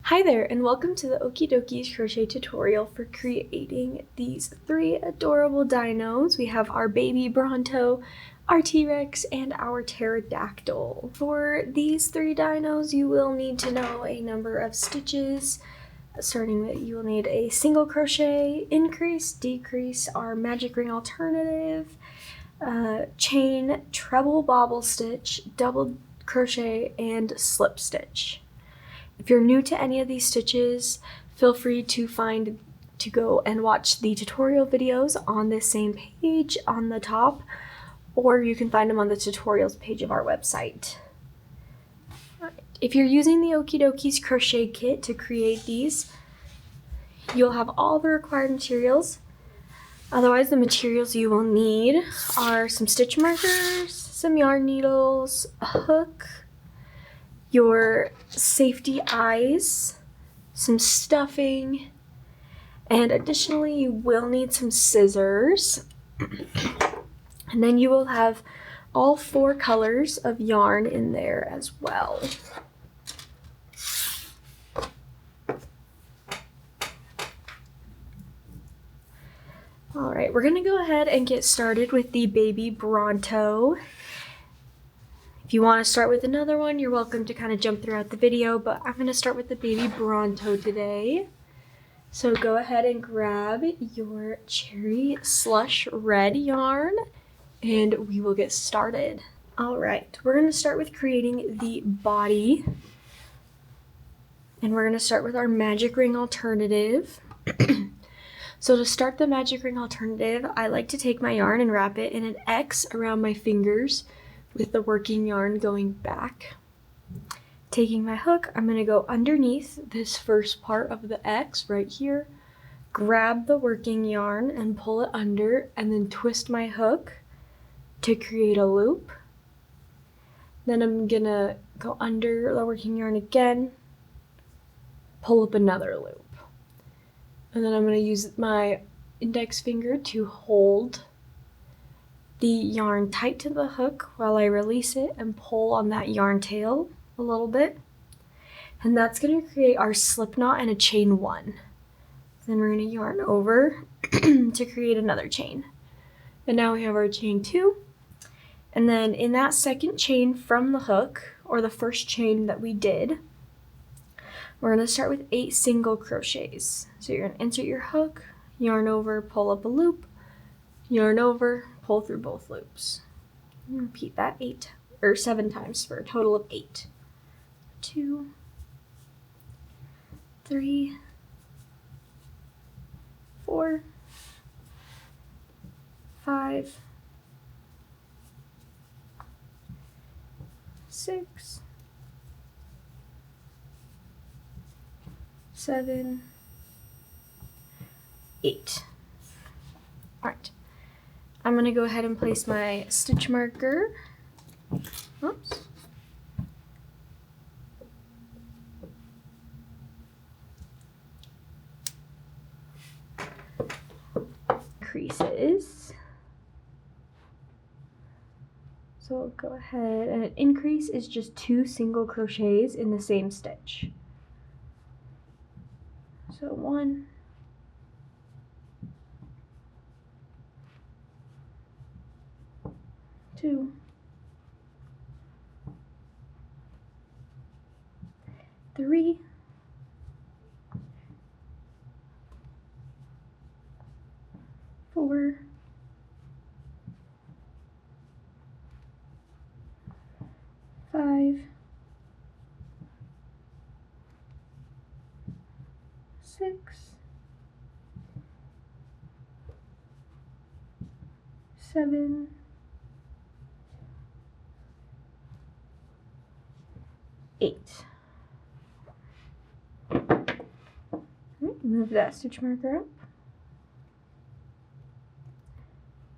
Hi there, and welcome to the Dokeys crochet tutorial for creating these 3 adorable dinos. We have our baby Bronto, our T-Rex, and our Pterodactyl. For these 3 dinos, you will need to know a number of stitches. Starting with, you will need a single crochet, increase, decrease, our magic ring alternative, chain, treble bobble stitch, double crochet, and slip stitch. If you're new to any of these stitches, feel free to go and watch the tutorial videos on this same page on the top, or you can find them on the tutorials page of our website. If you're using the Dokeys crochet kit to create these, you'll have all the required materials. Otherwise, the materials you will need are some stitch markers, some yarn needles, a hook, your safety eyes, some stuffing, and additionally you will need some scissors. And then you will have all 4 colors of yarn in there as well. Alright, we're going to go ahead and get started with the baby Bronto. If you want to start with another one, you're welcome to kind of jump throughout the video, but I'm going to start with the baby Bronto today. So go ahead and grab your cherry slush red yarn and we will get started. Alright, we're going to start with creating the body. And we're going to start with our magic ring alternative. So to start the magic ring alternative, I like to take my yarn and wrap it in an X around my fingers, with the working yarn going back. Taking my hook, I'm going to go underneath this first part of the X right here, grab the working yarn and pull it under, and then twist my hook to create a loop. Then I'm going to go under the working yarn again, pull up another loop. And then I'm going to use my index finger to hold the yarn tight to the hook while I release it and pull on that yarn tail a little bit. And that's going to create our slip knot and a chain 1. Then we're going to yarn over to create another chain. And now we have our chain 2. And then in that second chain from the hook, or the first chain that we did, we're going to start with 8 single crochets. So you're going to insert your hook, yarn over, pull up a loop, yarn over, pull through both loops. And repeat that 7 times for a total of 8. 2, 3, 4, 5, 6, 7, 8. All right. I'm going to go ahead and place my stitch marker. Oops. Creases. So I'll go ahead, and an increase is just 2 single crochets in the same stitch. So 1, 2, 3, 4, 5, 6, 7, 8. Move that stitch marker up.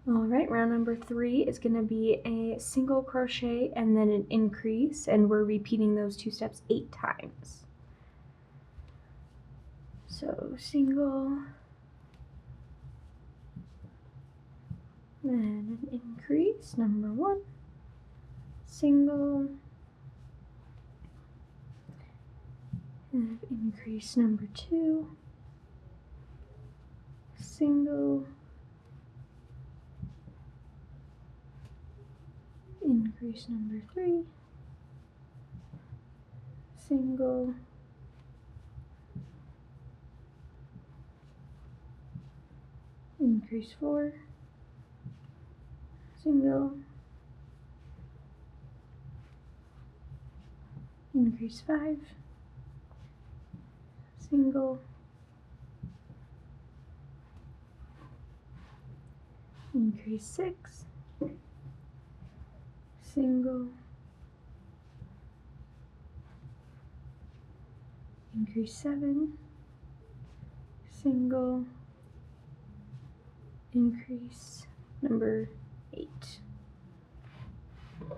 Alright, round number 3 is going to be a single crochet and then an increase, and we're repeating those 2 steps 8 times. So single, then an increase, number 1, single, and increase number 2, single, increase number 3, single, increase 4, single, increase 5, single, increase 6, single, increase 7, single, increase number 8.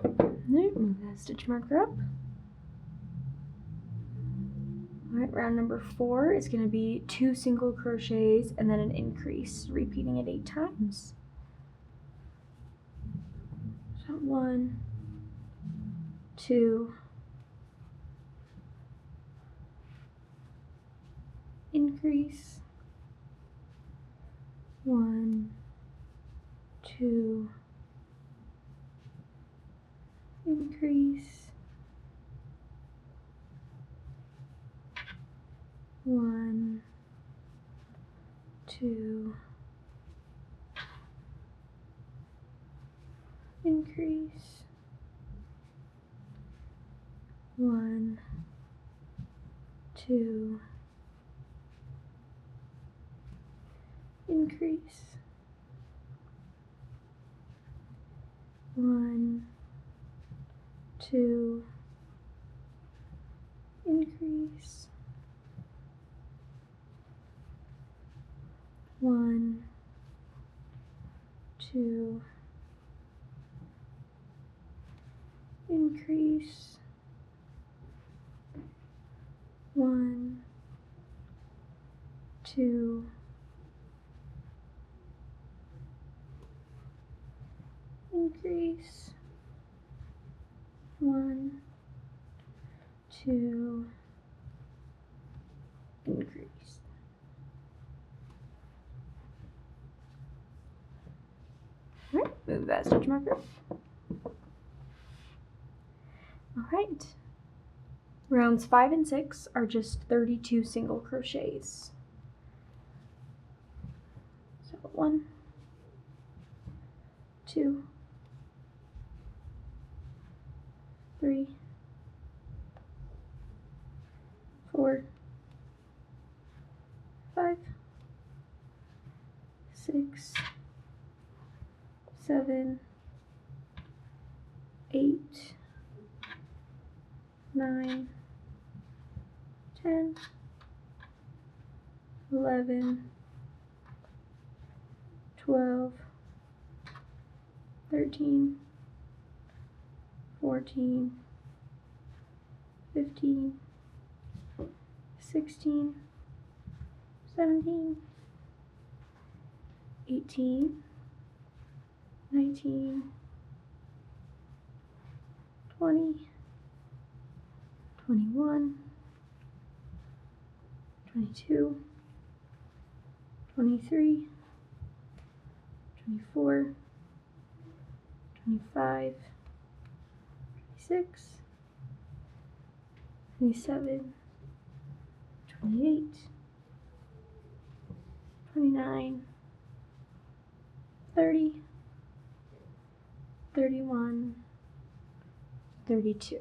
Alright, move that stitch marker up. Alright, round number 4 is going to be 2 single crochets and then an increase, repeating it 8 times. So 1, 2, increase, 1, 2, increase, 1, 2, increase, 1, 2, increase, 1, 2, increase, 1, 2, increase, 1, 2, increase, 1, 2, increase. Alright, move that stitch marker. Alright, rounds 5 and 6 are just 32 single crochets. So 1, 2, 3, 4, 5, 6, 7, 8, 9, 10, 11, 12, 13, 14, 15, 16, 17, 18, 19, 20, 21, 22, 23, 24, 25, 26, 27, 28, 29, 30, 31, 32.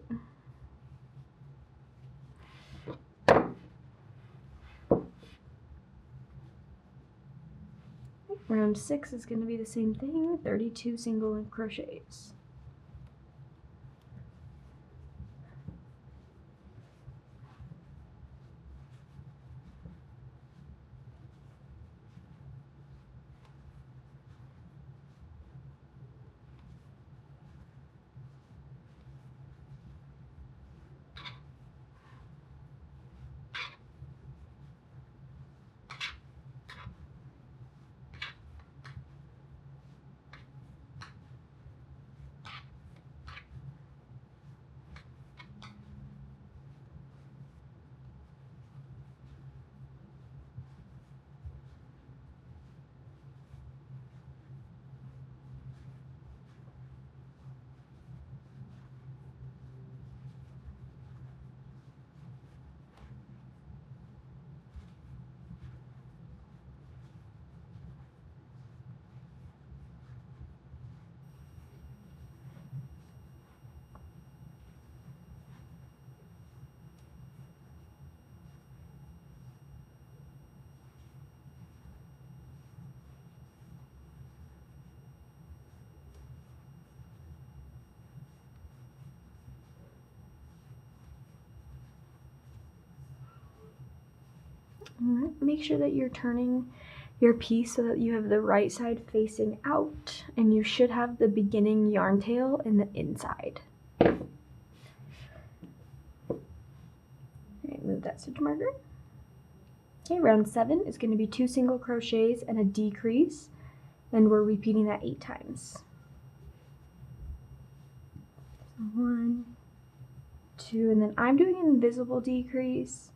Round 6 is going to be the same thing, 32 single crochets. Alright, make sure that you're turning your piece so that you have the right side facing out, and you should have the beginning yarn tail in the inside. Alright, move that stitch marker. Okay, round 7 is going to be 2 single crochets and a decrease, and we're repeating that 8 times. So 1, 2, and then I'm doing an invisible decrease,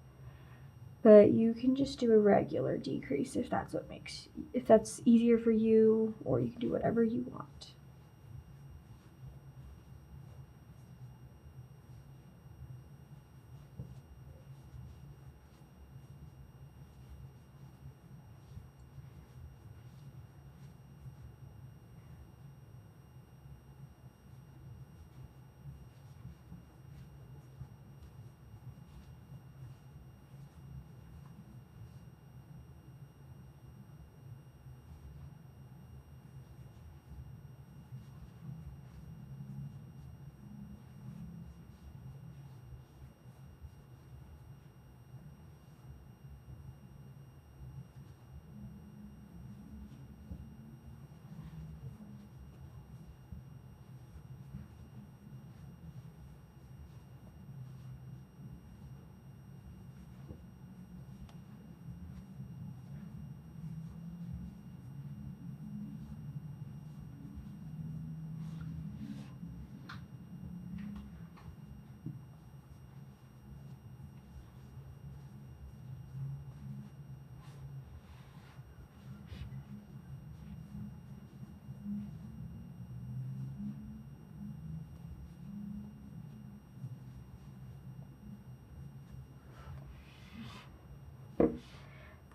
but you can just do a regular decrease if that's easier for you, or you can do whatever you want.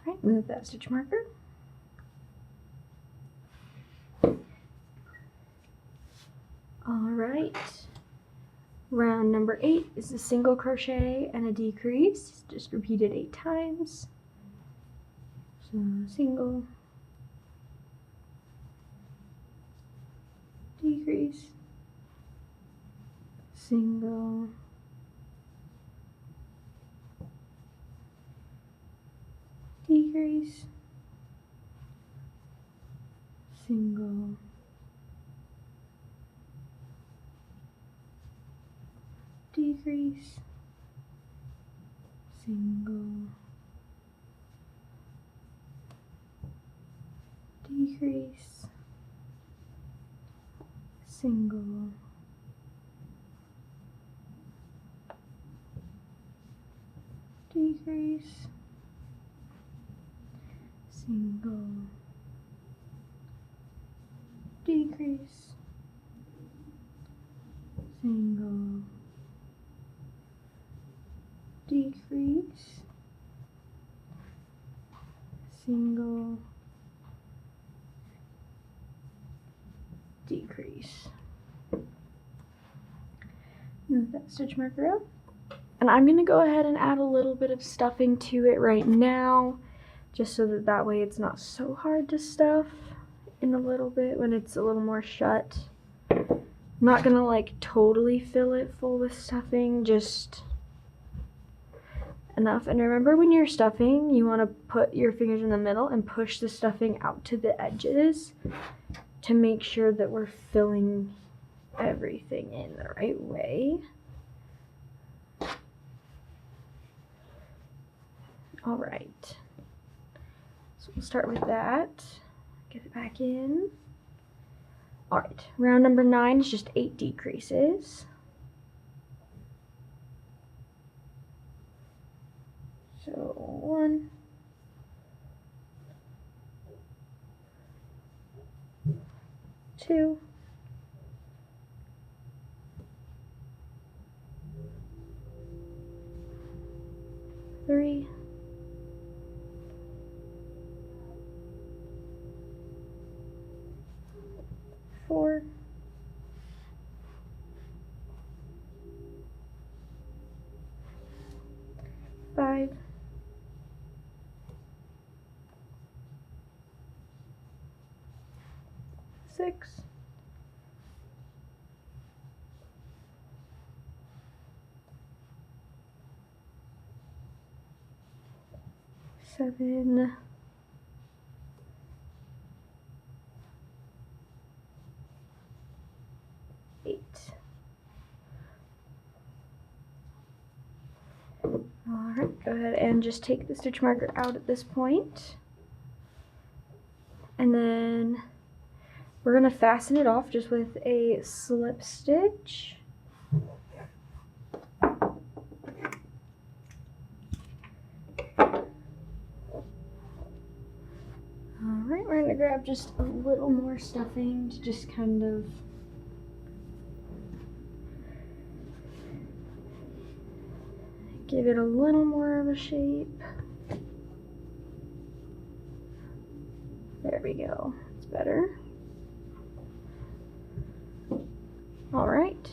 Alright, move that stitch marker. Alright, round number 8 is a single crochet and a decrease, just repeat it 8 times. So single, decrease, single, decrease, single, decrease, single, decrease, single, decrease, single, decrease, single, decrease, single, decrease. Move that stitch marker up. And I'm going to go ahead and add a little bit of stuffing to it right now, just so that way it's not so hard to stuff in a little bit when it's a little more shut. I'm not going to like totally fill it full with stuffing, just enough. And remember, when you're stuffing, you want to put your fingers in the middle and push the stuffing out to the edges to make sure that we're filling everything in the right way. All right, so we'll start with that. Get it back in. All right, round number 9 is just 8 decreases. So 1, 2, 3, 4, 5, 6, 7, 8. Alright, go ahead and just take the stitch marker out at this point. And then we're going to fasten it off just with a slip stitch. Alright, we're going to grab just a little more stuffing to just kind of give it a little more of a shape. There we go. It's better. Alright.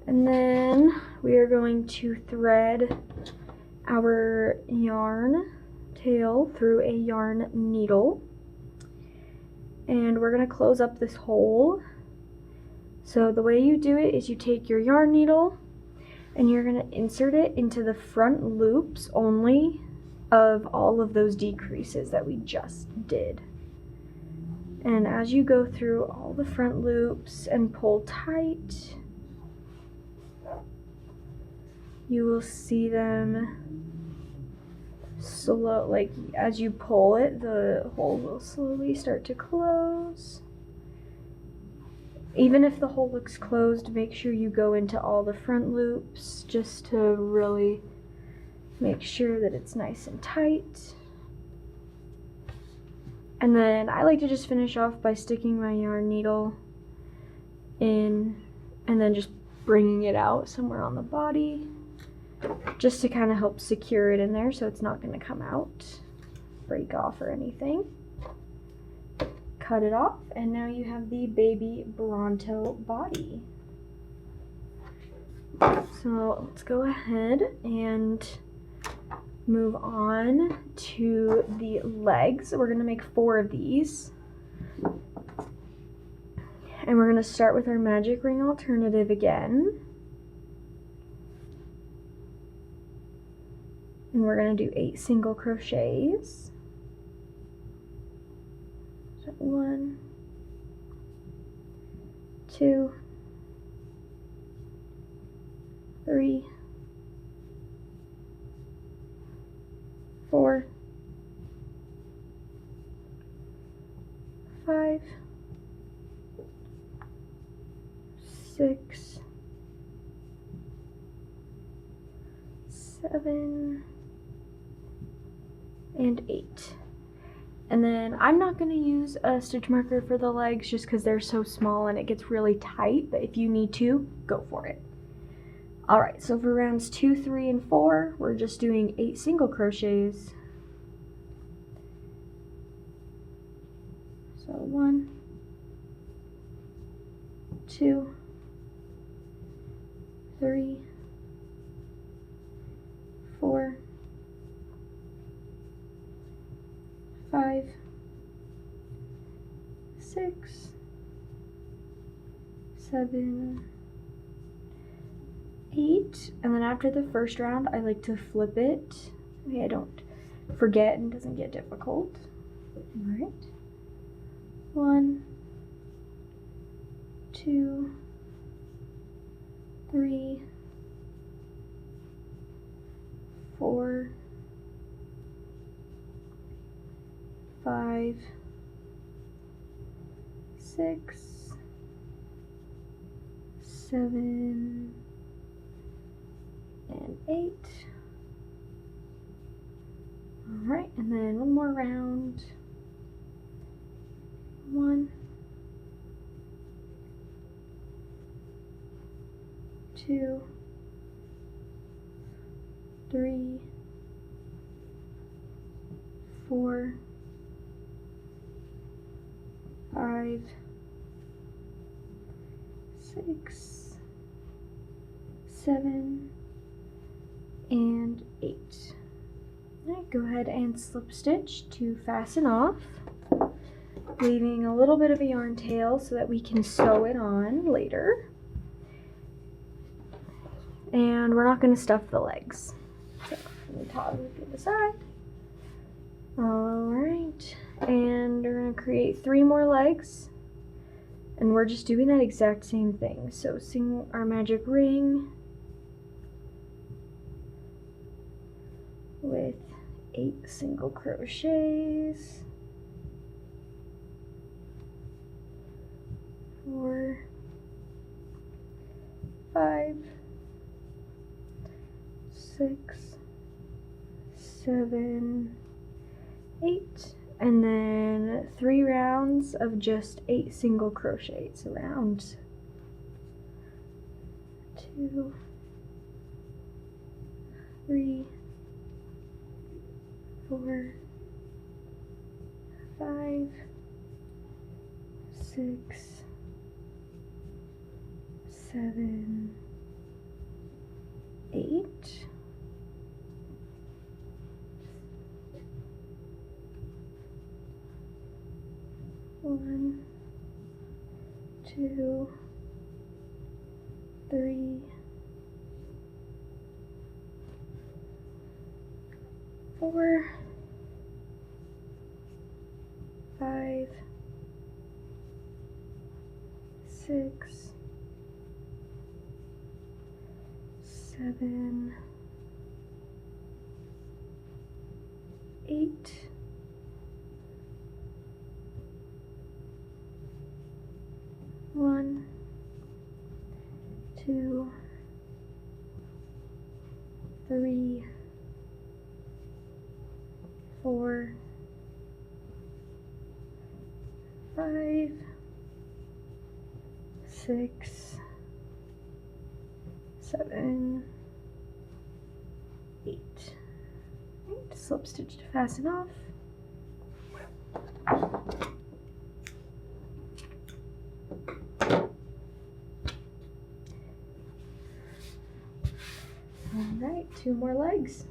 And then we are going to thread our yarn tail through a yarn needle. And we're going to close up this hole. So the way you do it is you take your yarn needle and you're going to insert it into the front loops only of all of those decreases that we just did. And as you go through all the front loops and pull tight, you will see them slow, like as you pull it, the hole will slowly start to close. Even if the hole looks closed, make sure you go into all the front loops just to really make sure that it's nice and tight. And then I like to just finish off by sticking my yarn needle in and then just bringing it out somewhere on the body just to kind of help secure it in there so it's not going to come out, break off or anything. Cut it off, and now you have the baby Bronto body. So let's go ahead and move on to the legs. We're going to make 4 of these. And we're going to start with our magic ring alternative again. And we're going to do 8 single crochets. So 1, 2, 3, 4, 5, 6, 7, and 8. And then I'm not going to use a stitch marker for the legs just because they're so small and it gets really tight, but if you need to, go for it. Alright, so for rounds 2, 3, and 4, we're just doing 8 single crochets. So 1, 2, 3, 4, 5, 6, 7, 8, and then after the first round I like to flip it. I don't forget and doesn't get difficult. Alright. 1, 2, 3, 4, 5, 6, 7, and 8. Alright, and then one more round. 1, 2, 3, 4, 5, 6, 7, and 8. Alright, go ahead and slip stitch to fasten off, leaving a little bit of a yarn tail so that we can sew it on later. And we're not going to stuff the legs. So let me toss it to the side. And we're going to create 3 more legs, and we're just doing that exact same thing. So sing our magic ring with 8 single crochets, 4, 5, 6, 7, 8, and then 3 rounds of just 8 single crochets. Round 2, 3, 4, 5, 6, 7, 8. 1, 2, 3, 4, 5, 6, 7, 8, 1, 2, 3, 4, 5, 6, 7, 8. Right, slip stitch to fasten off. Alright, 2 more legs.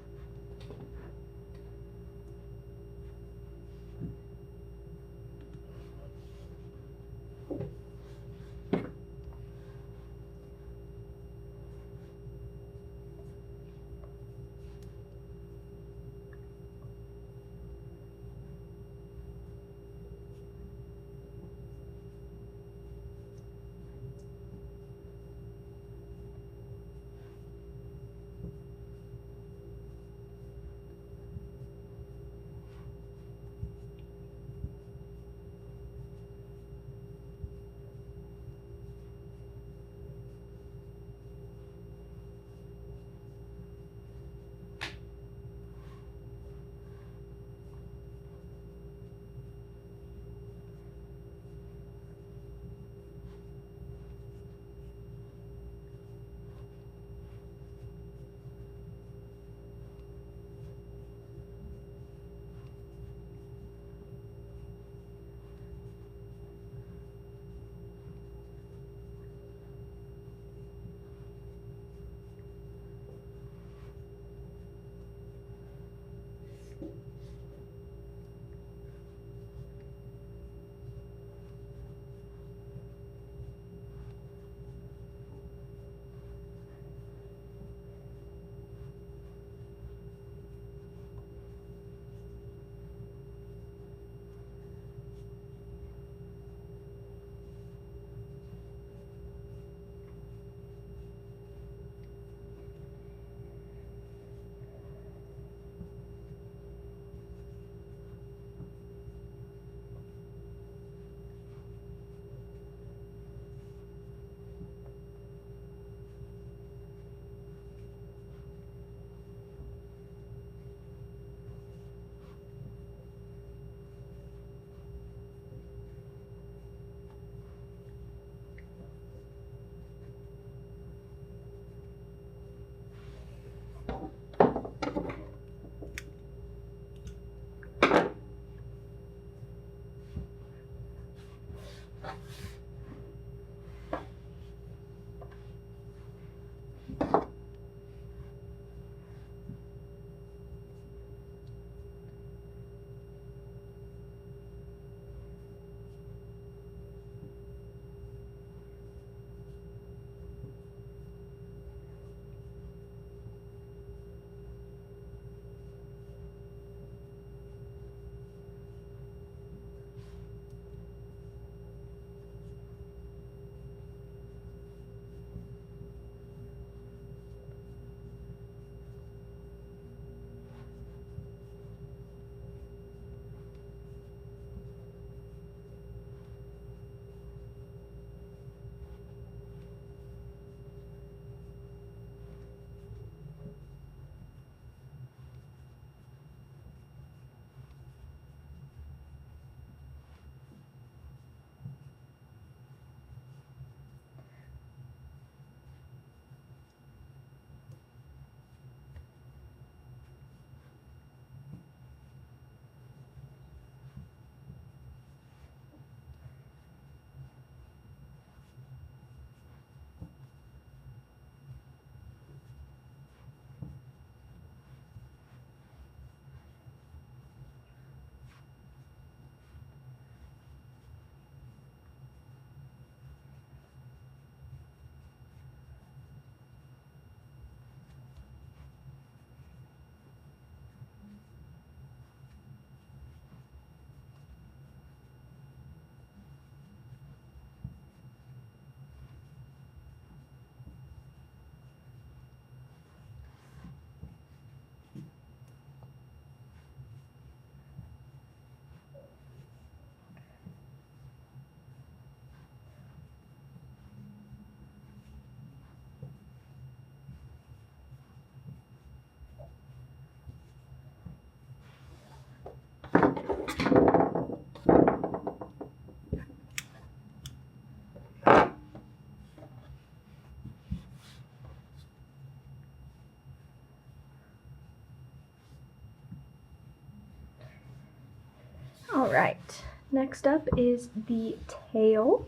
All right, next up is the tail.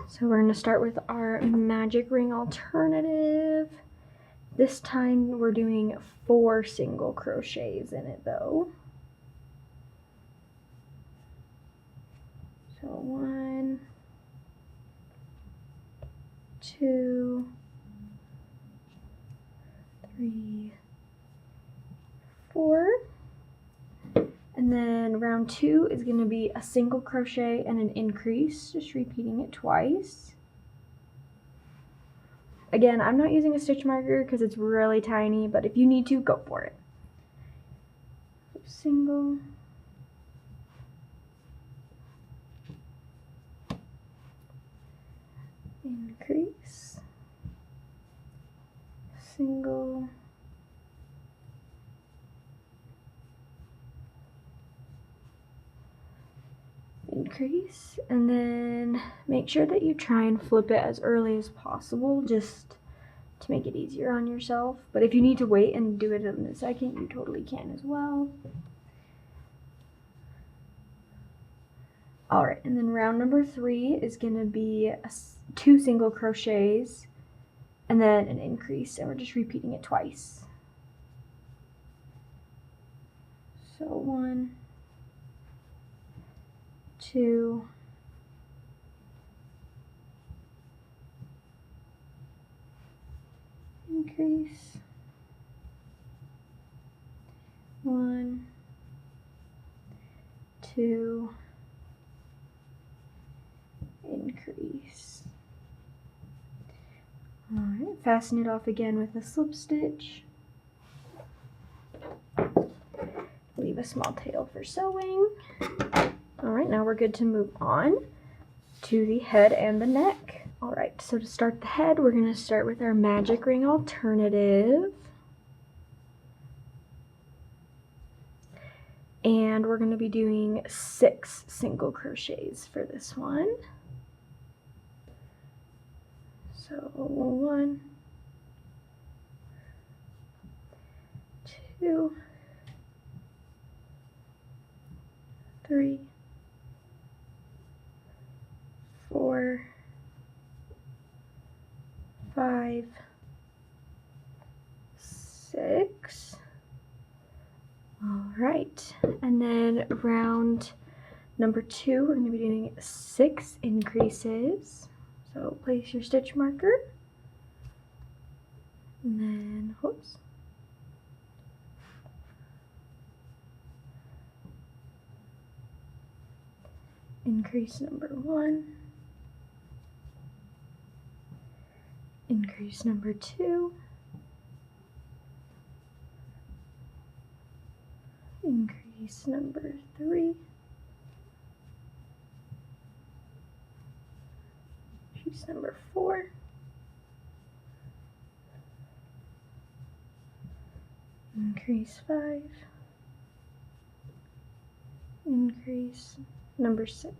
So we're going to start with our magic ring alternative. This time we're doing 4 single crochets in it though. So 1, 2, 3, 4. And then round 2 is going to be a single crochet and an increase, just repeating it twice. Again, I'm not using a stitch marker because it's really tiny, but if you need to, go for it. Single, increase, single, increase, and then make sure that you try and flip it as early as possible just to make it easier on yourself. But if you need to wait and do it in a second, you totally can as well. Alright, and then round number 3 is going to be 2 single crochets and then an increase, and we're just repeating it twice. So 1, 2, increase, 1, 2, increase. Alright, fasten it off again with a slip stitch. Leave a small tail for sewing. Alright, now we're good to move on to the head and the neck. Alright, so to start the head, we're going to start with our magic ring alternative. And we're going to be doing 6 single crochets for this one. So 1, 2, 3, 4, 5, 6. All right, and then round number 2, we're going to be doing 6 increases. So place your stitch marker, and then, whoops. Increase number 1, increase number 2, increase number 3, increase number 4, increase 5, increase number 6.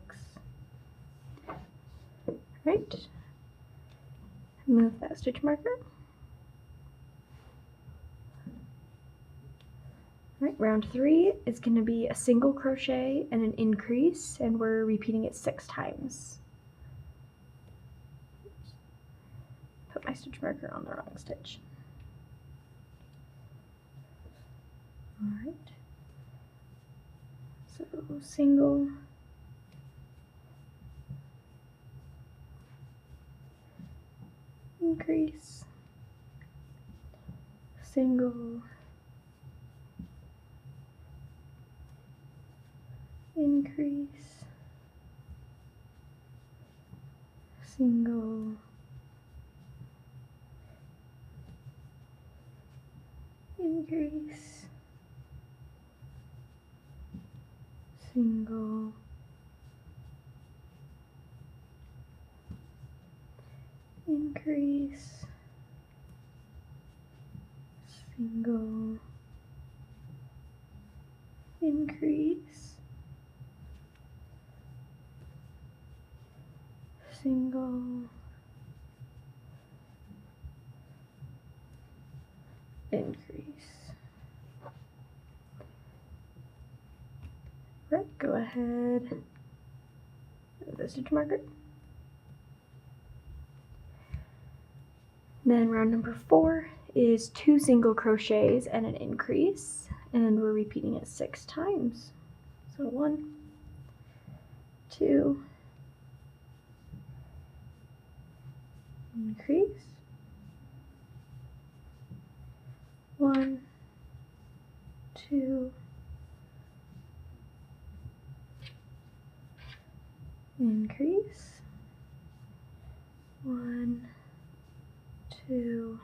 Right, move that stitch marker. Right, round 3 is going to be a single crochet and an increase, and we're repeating it 6 times. Put my stitch marker on the wrong stitch. Alright, so single, increase, single, increase, single, increase, single, increase, single, increase, single, increase. Right, go ahead with the stitch marker. Then round number 4 is 2 single crochets and an increase, and we're repeating it 6 times. So 1, 2, increase, 1, 2, increase, 1, 2,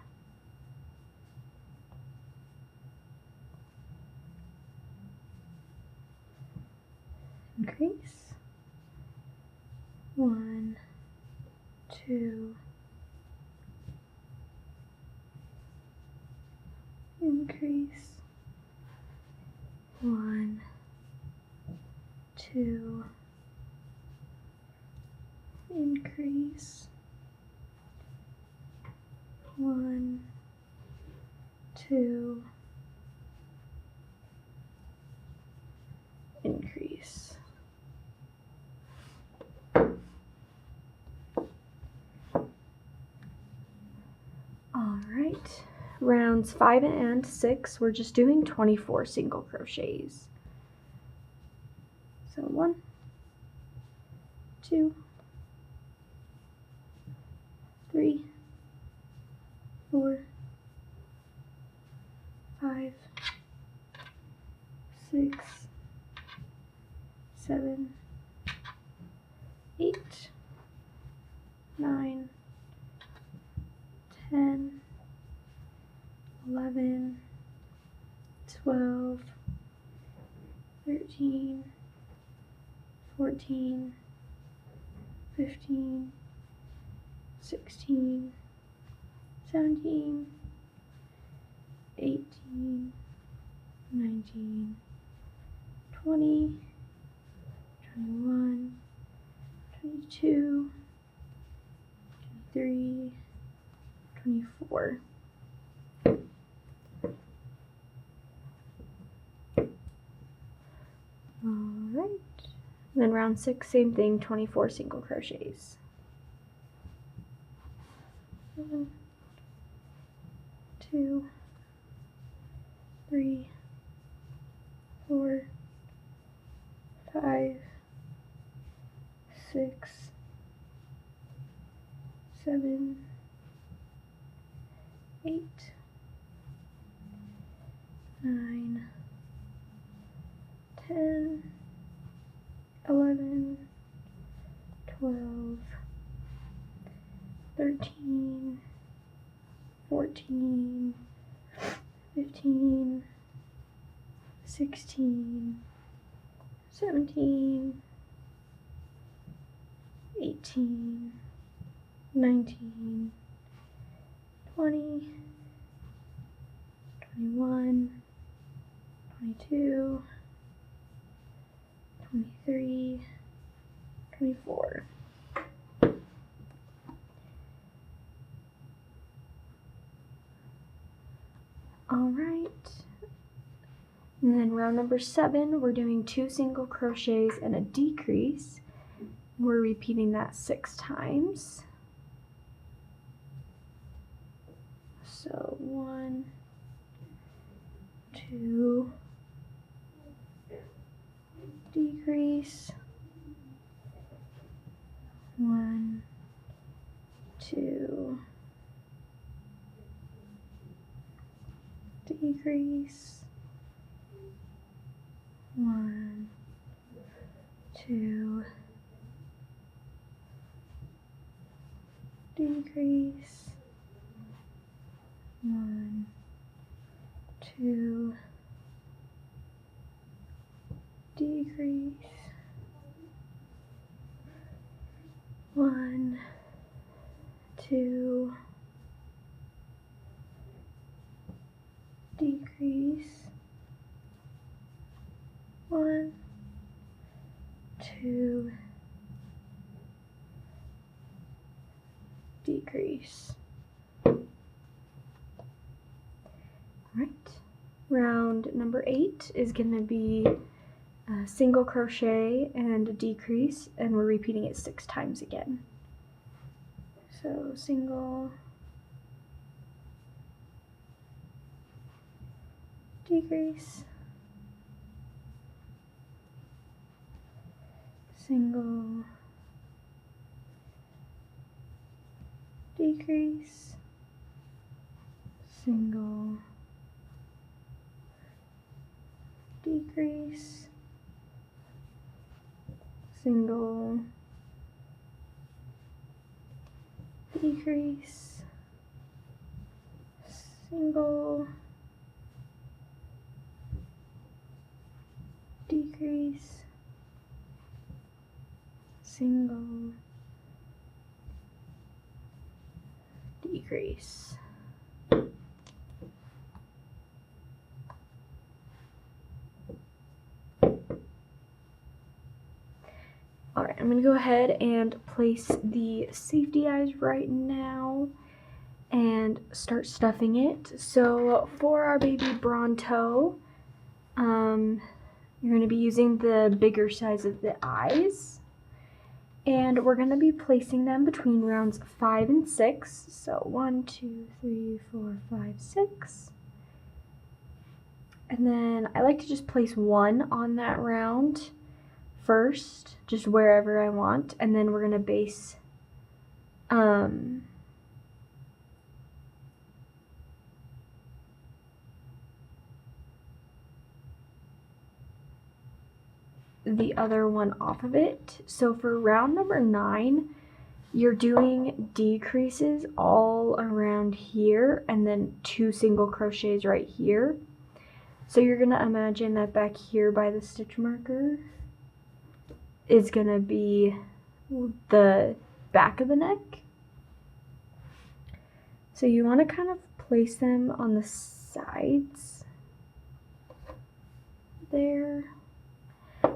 increase, 1, 2, increase, 1, 2, increase, 1, 2, increase. All right, rounds 5 and 6, we're just doing 24 single crochets. So 1, 2, 3, 4, 5, 6, 7, 8, 9, 10, 11, 12, 13, 14, 15, 16, 17, 18, 19, 20, 21, 22, 23, 24. Alright, then round 6, same thing, 24 single crochets. 1, 2, 3, 4, 5, 6, 7, 8, 9, 10, 11, 12, 13, 14, 15, 16, 17, 18, 19, 20, 21, 22, 23, 24. Alright, and then round number 7, we're doing 2 single crochets and a decrease. We're repeating that 6 times. So 1, 2, decrease, 1, 2, decrease, 1, 2, decrease, 1, 2, decrease, 1, 2, decrease, 1, 2, decrease. Right. Round number 8 is going to be a single crochet and a decrease, and we're repeating it 6 times again. So single, decrease, single, decrease, single, decrease, single, decrease, single, decrease, single, decrease. Alright, I'm going to go ahead and place the safety eyes right now and start stuffing it. So for our baby Bronto, you're going to be using the bigger size of the eyes. And we're going to be placing them between rounds 5 and 6. So 1, 2, 3, 4, 5, 6. And then I like to just place one on that round first, just wherever I want. And then we're going to base the other one off of it. So for round number 9, you're doing decreases all around here and then 2 single crochets right here. So you're going to imagine that back here by the stitch marker is going to be the back of the neck. So you want to kind of place them on the sides there.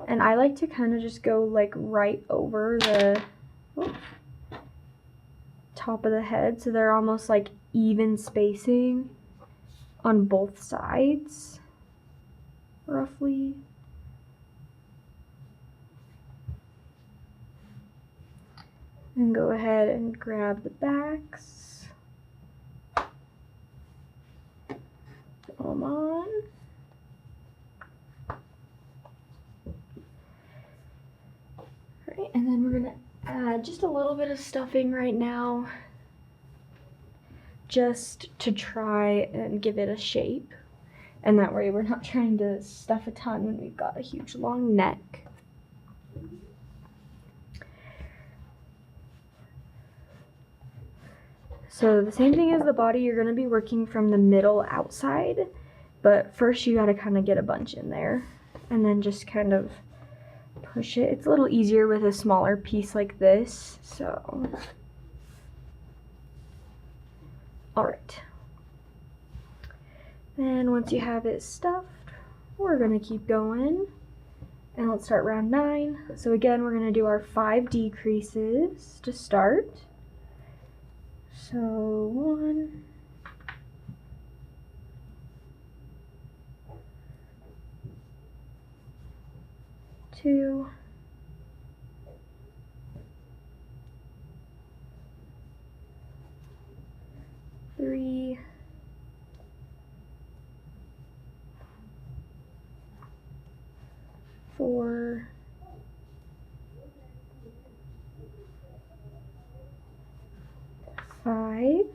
And I like to kind of just go like right over the top of the head, so they're almost like even spacing on both sides, roughly. And go ahead and grab the backs. Come on. Alright, and then we're gonna add just a little bit of stuffing right now, just to try and give it a shape. And that way we're not trying to stuff a ton when we've got a huge long neck. So the same thing as the body, you're going to be working from the middle outside, but first you got to kind of get a bunch in there and then just kind of push it. It's a little easier with a smaller piece like this, so. Alright. Then once you have it stuffed, we're going to keep going. And let's start round 9. So again, we're going to do our 5 decreases to start. So 1, 2, 3, 4, 5,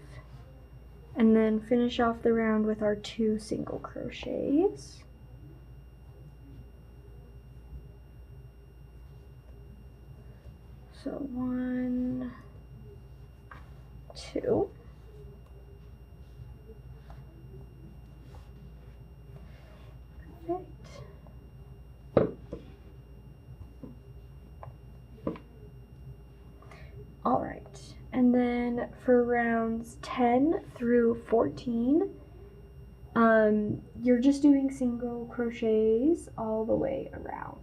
and then finish off the round with our 2 single crochets. So 1, 2. Perfect. All right. And then for rounds 10 through 14, you're just doing single crochets all the way around.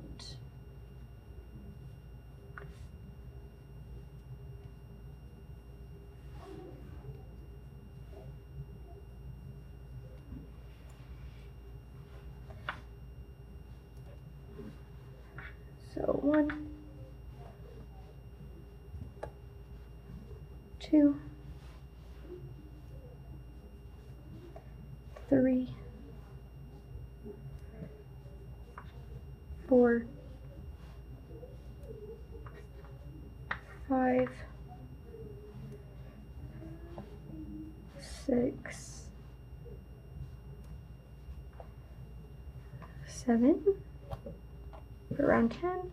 So 1, 2, 3, 4, 5, 6, 7, for round 10.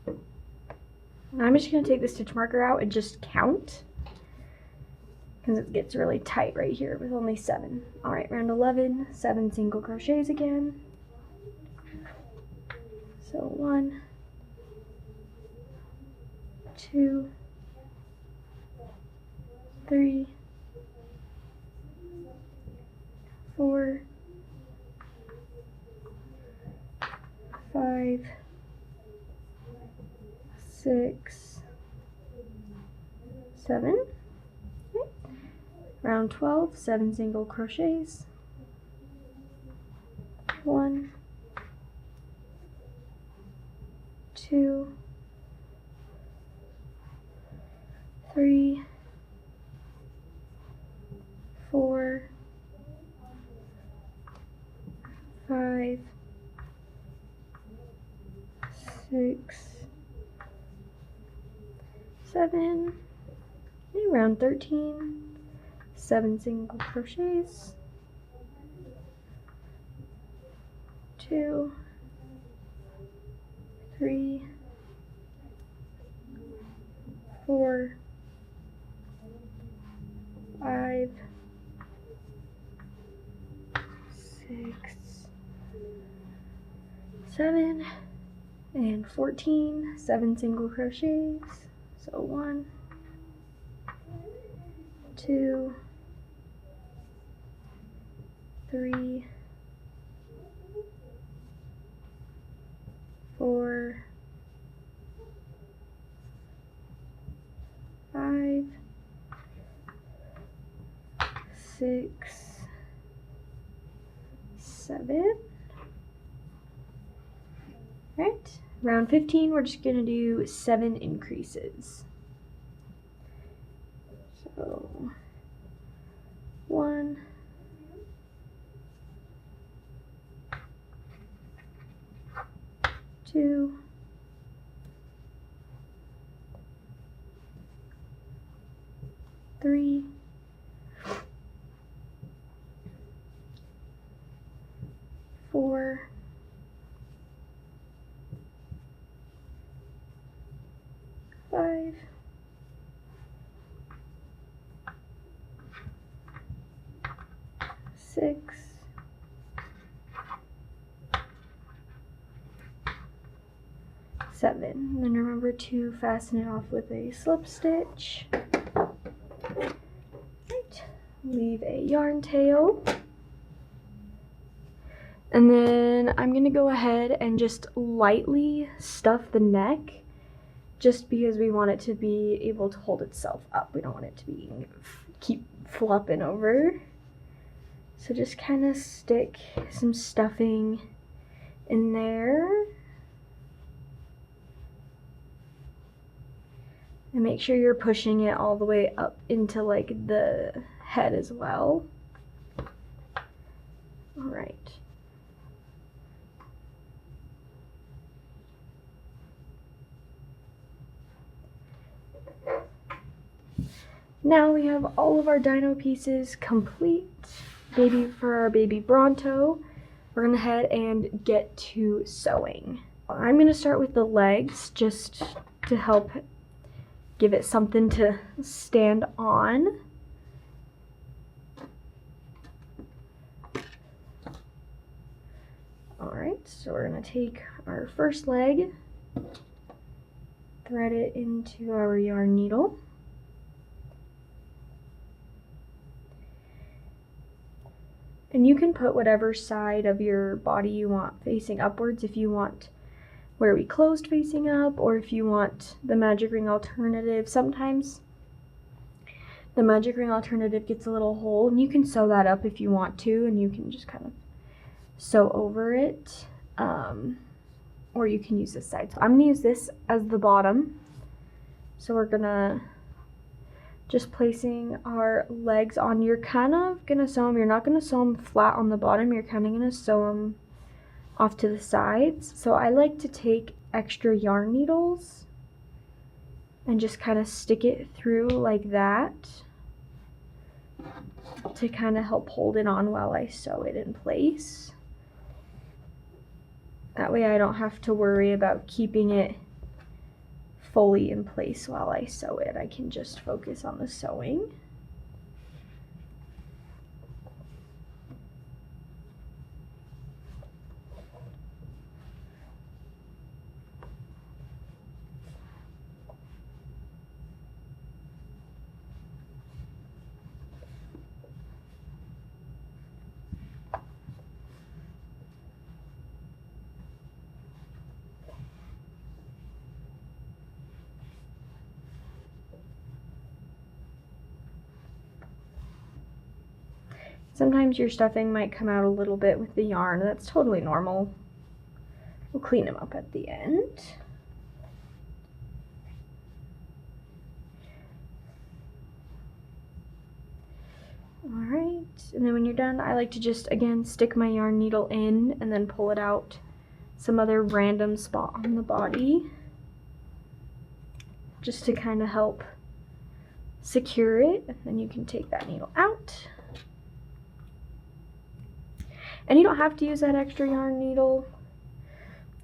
And I'm just going to take the stitch marker out and just count, because it gets really tight right here with only 7. Alright, round 11, 7 single crochets again. So 1, 2, 3, 4, 5, 6, 7. Okay. Round 12, 7 single crochets. 1, 2, 3, 4, 5, 6, 7. Okay, round 13, 7 single crochets. 2, 3, 4, 5, 6, 7, and 14, 7 single crochets. So 1, 2, 3, 4, 5, 6, 7. Right, round 15, we're just gonna do 7 increases. So 1, 2, 3, 4, 5, 6, 7. And then remember to fasten it off with a slip stitch. Right. Leave a yarn tail. And then I'm going to go ahead and just lightly stuff the neck, just because we want it to be able to hold itself up. We don't want it to be keep flopping over. So just kind of stick some stuffing in there. And make sure you're pushing it all the way up into like the head as well. All right. Now we have all of our dino pieces complete. For our baby Bronto, we're gonna head and get to sewing. I'm gonna start with the legs just to help give it something to stand on. Alright, so we're gonna take our first leg, thread it into our yarn needle. And you can put whatever side of your body you want facing upwards, if you want where we closed facing up, or if you want the magic ring alternative. Sometimes the magic ring alternative gets a little hole, and you can sew that up if you want to, and you can just kind of sew over it. or you can use this side. So I'm gonna use this as the bottom. So we're gonna just placing our legs on. You're kind of gonna sew them. You're not gonna sew them flat on the bottom. You're kind of gonna sew them off to the sides. So I like to take extra yarn needles and just kind of stick it through like that to kind of help hold it on while I sew it in place. That way I don't have to worry about keeping it fully in place while I sew it. I can just focus on the sewing. Sometimes your stuffing might come out a little bit with the yarn. That's totally normal. We'll clean them up at the end. Alright, and then when you're done, I like to just, again, stick my yarn needle in and then pull it out some other random spot on the body, just to kind of help secure it. And then you can take that needle out. And you don't have to use that extra yarn needle.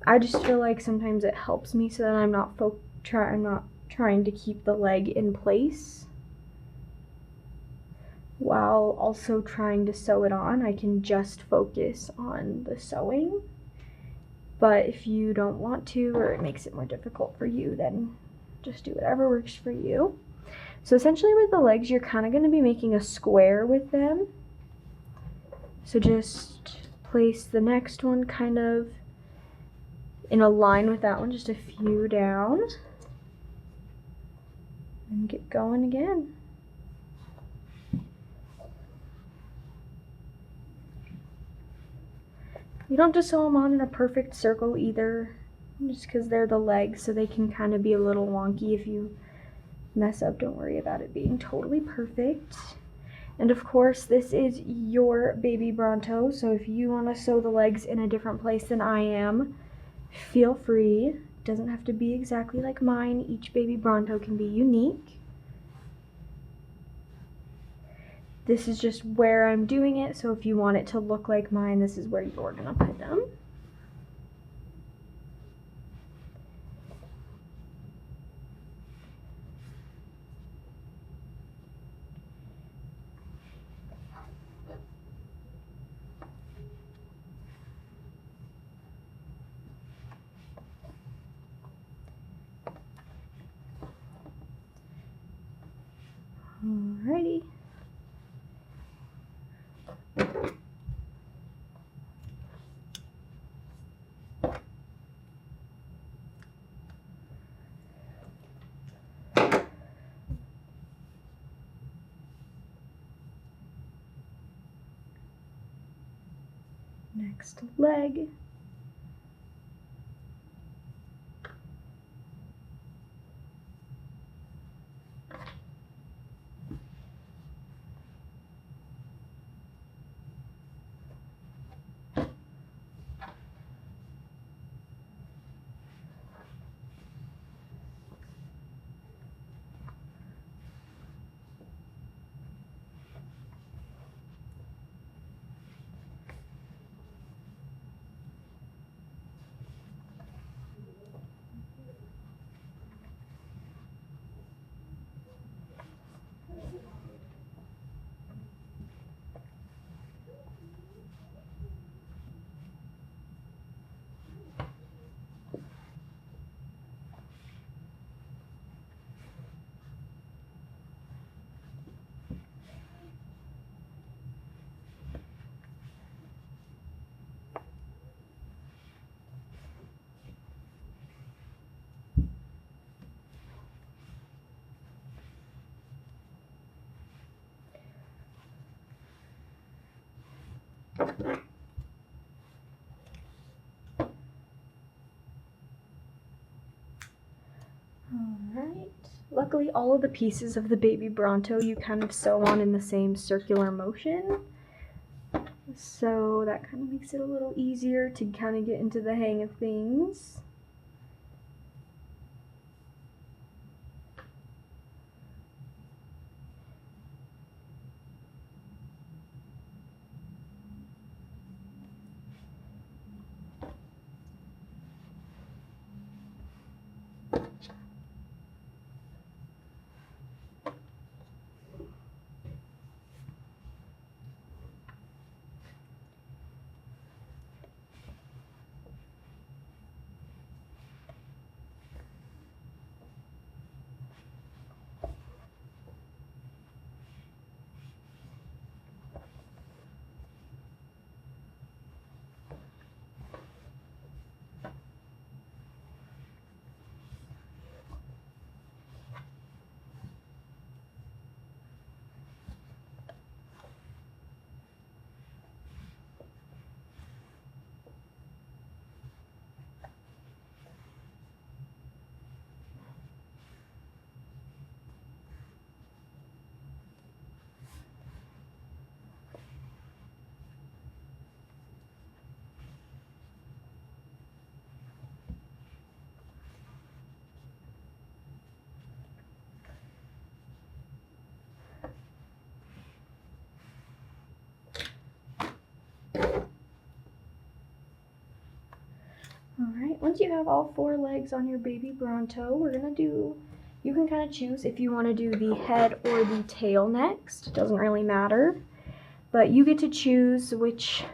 I just feel like sometimes it helps me so that I'm not trying to keep the leg in place while also trying to sew it on. I can just focus on the sewing. But if you don't want to, or it makes it more difficult for you, then just do whatever works for you. So essentially with the legs, you're kind of going to be making a square with them. So just place the next one kind of in a line with that one, just a few down, and get going again. You don't have to sew them on in a perfect circle either, just because they're the legs, so they can kind of be a little wonky. If you mess up, don't worry about it being totally perfect. And of course, this is your baby Bronto, so if you want to sew the legs in a different place than I am, feel free. It doesn't have to be exactly like mine. Each baby Bronto can be unique. This is just where I'm doing it, so if you want it to look like mine, this is where you're gonna put them. Alrighty. Next leg. Alright, luckily all of the pieces of the baby Bronto you kind of sew on in the same circular motion. So that kind of makes it a little easier to kind of get into the hang of things. Alright, once you have all 4 legs on your baby Bronto, we're gonna do, you can kind of choose if you want to do the head or the tail next. It doesn't really matter, but you get to choose which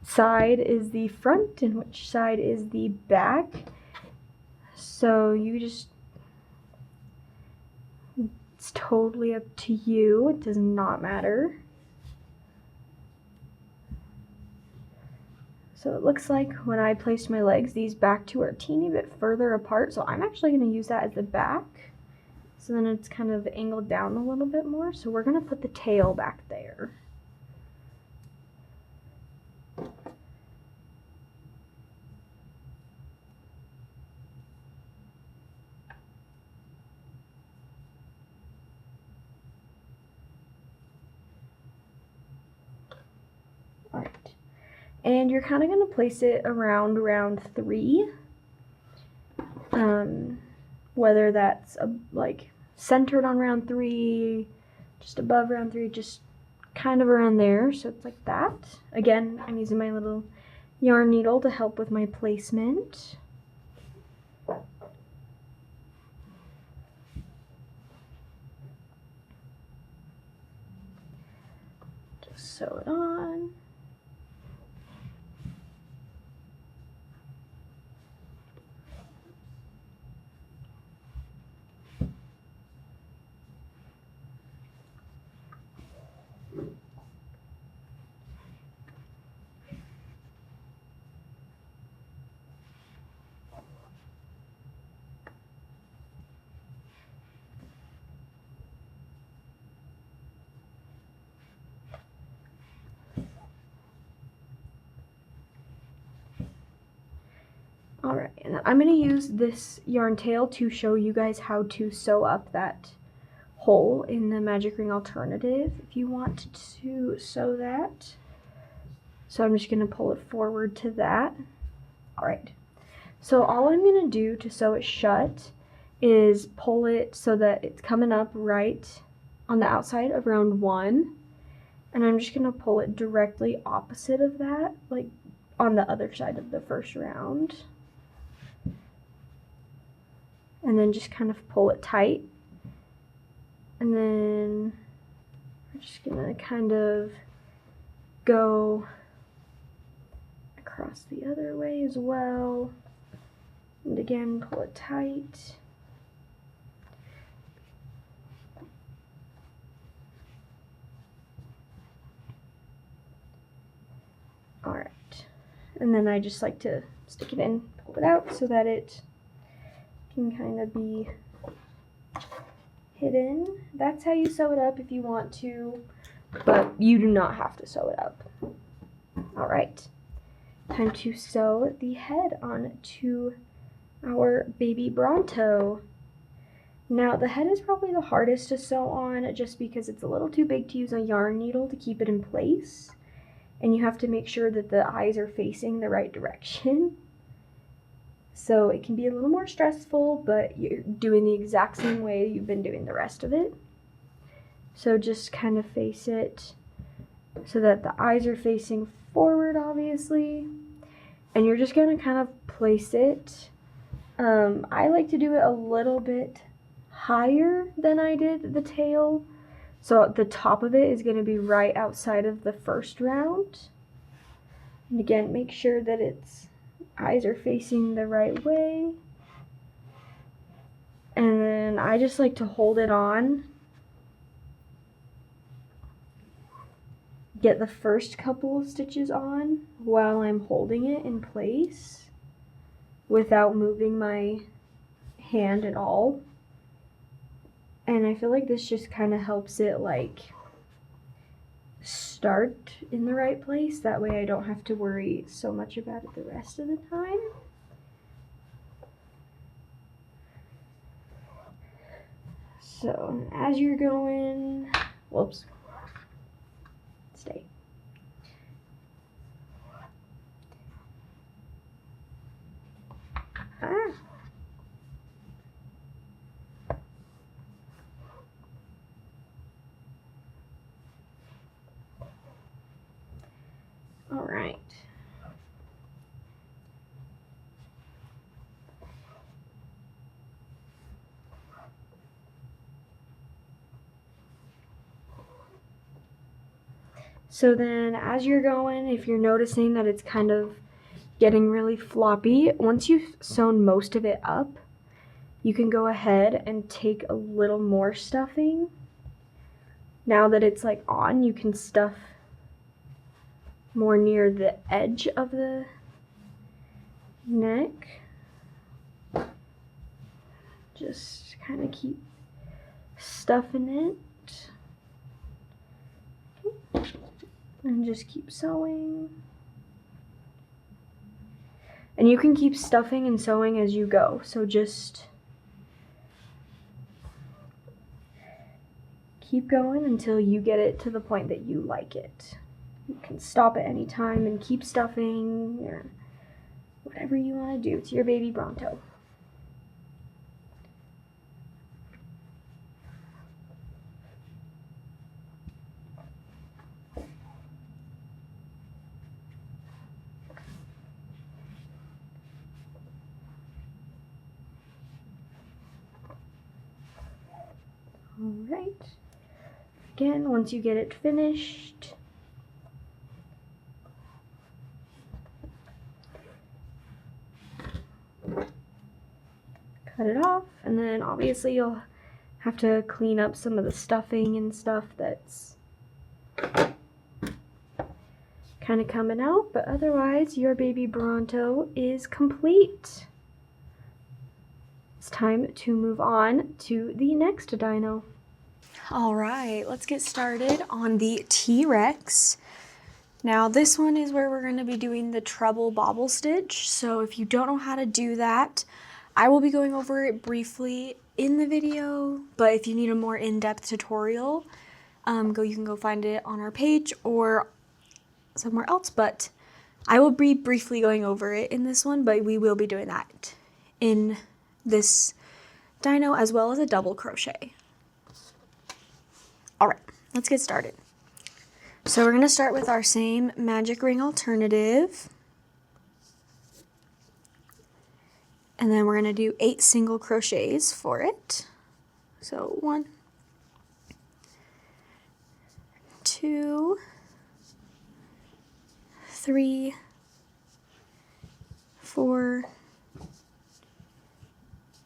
side is the front and which side is the back. So you just, it's totally up to you. It does not matter. So it looks like when I placed my legs, these back 2 are a teeny bit further apart, so I'm actually going to use that as the back. So then it's kind of angled down a little bit more, so we're going to put the tail back there. Alright. And you're kind of going to place it around round 3, whether that's like centered on round 3, just above round 3, just kind of around there. So it's like that. Again, I'm using my little yarn needle to help with my placement. Just sew it on. Alright, and I'm going to use this yarn tail to show you guys how to sew up that hole in the magic ring alternative if you want to sew that. So I'm just going to pull it forward to that. Alright, so all I'm going to do to sew it shut is pull it so that it's coming up right on the outside of round 1. And I'm just going to pull it directly opposite of that, like on the other side of the first round. And then just kind of pull it tight. And then we're just going to kind of go across the other way as well. And again, pull it tight. Alright. And then I just like to stick it in, pull it out so that it can kind of be hidden. That's how you sew it up if you want to, but you do not have to sew it up. Alright, time to sew the head on to our baby Bronto. Now the head is probably the hardest to sew on just because it's a little too big to use a yarn needle to keep it in place. And you have to make sure that the eyes are facing the right direction. So it can be a little more stressful, but you're doing the exact same way you've been doing the rest of it. So just kind of face it so that the eyes are facing forward, obviously. And you're just going to kind of place it. I like to do it a little bit higher than I did the tail. So the top of it is going to be right outside of the first round. And again, make sure that its eyes are facing the right way. And then I just like to hold it on. Get the first couple of stitches on while I'm holding it in place without moving my hand at all. And I feel like this just kind of helps it like start in the right place. That way I don't have to worry so much about it the rest of the time. So as you're going, whoops, stay. Ah. All right. So then as you're going, if you're noticing that it's kind of getting really floppy, once you've sewn most of it up, you can go ahead and take a little more stuffing. Now that it's like on, you can stuff more near the edge of the neck. Just kind of keep stuffing it. And just keep sewing. And you can keep stuffing and sewing as you go. So just keep going until you get it to the point that you like it. You can stop at any time and keep stuffing or whatever you want to do to your baby Bronto. Alright, again, once you get it finished, cut it off, and then obviously you'll have to clean up some of the stuffing and stuff that's kind of coming out, but otherwise your baby Bronto is complete. It's time to move on to the next dino. All right, let's get started on the T-Rex. Now this one is where we're going to be doing the treble bobble stitch. So if you don't know how to do that, I will be going over it briefly in the video, but if you need a more in-depth tutorial, you can go find it on our page or somewhere else, but I will be briefly going over it in this one, but we will be doing that in this dino as well as a double crochet. All right, let's get started. So we're going to start with our same magic ring alternative, and then we're going to do 8 single crochets for it. So 1, 2, 3, 4,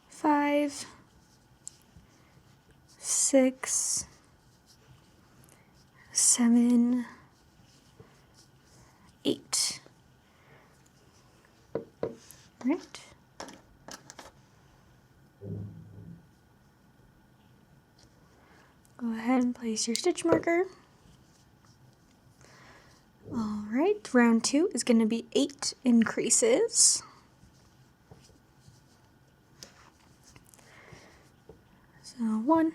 5, 6, 7, 8. Right. Go ahead and place your stitch marker. All right, round 2 is going to be 8 increases. 1,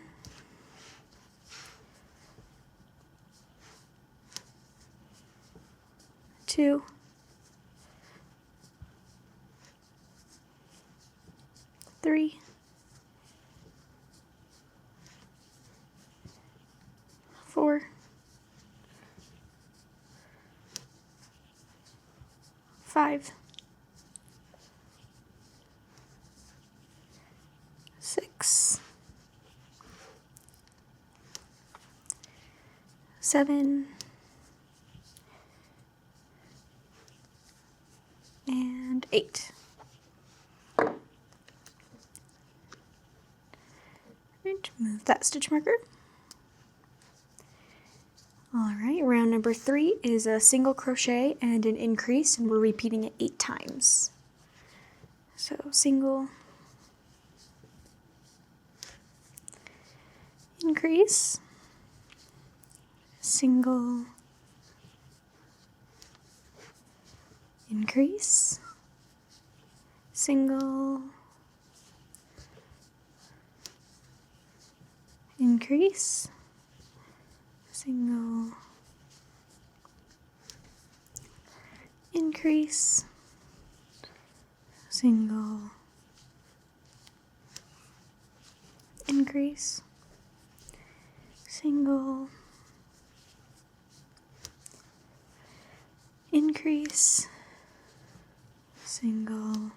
2, 3, 4, 5, 6, 7, and 8. And move that stitch marker. Alright, round number 3 is a single crochet and an increase, and we're repeating it 8 times. So single, increase, single, increase, single, increase, single, increase, single, increase, single, increase, single,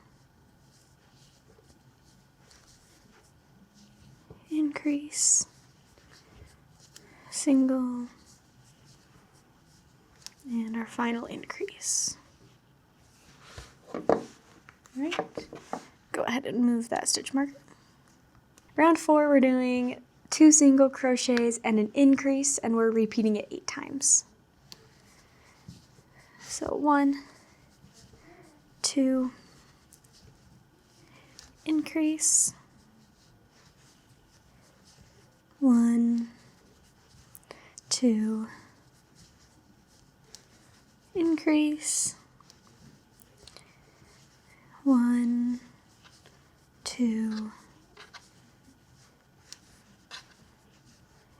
increase, single, and our final increase. Alright, go ahead and move that stitch marker. Round 4, we're doing 2 single crochets and an increase, and we're repeating it 8 times. So 1, 2, increase, 1, 2, increase, 1, 2,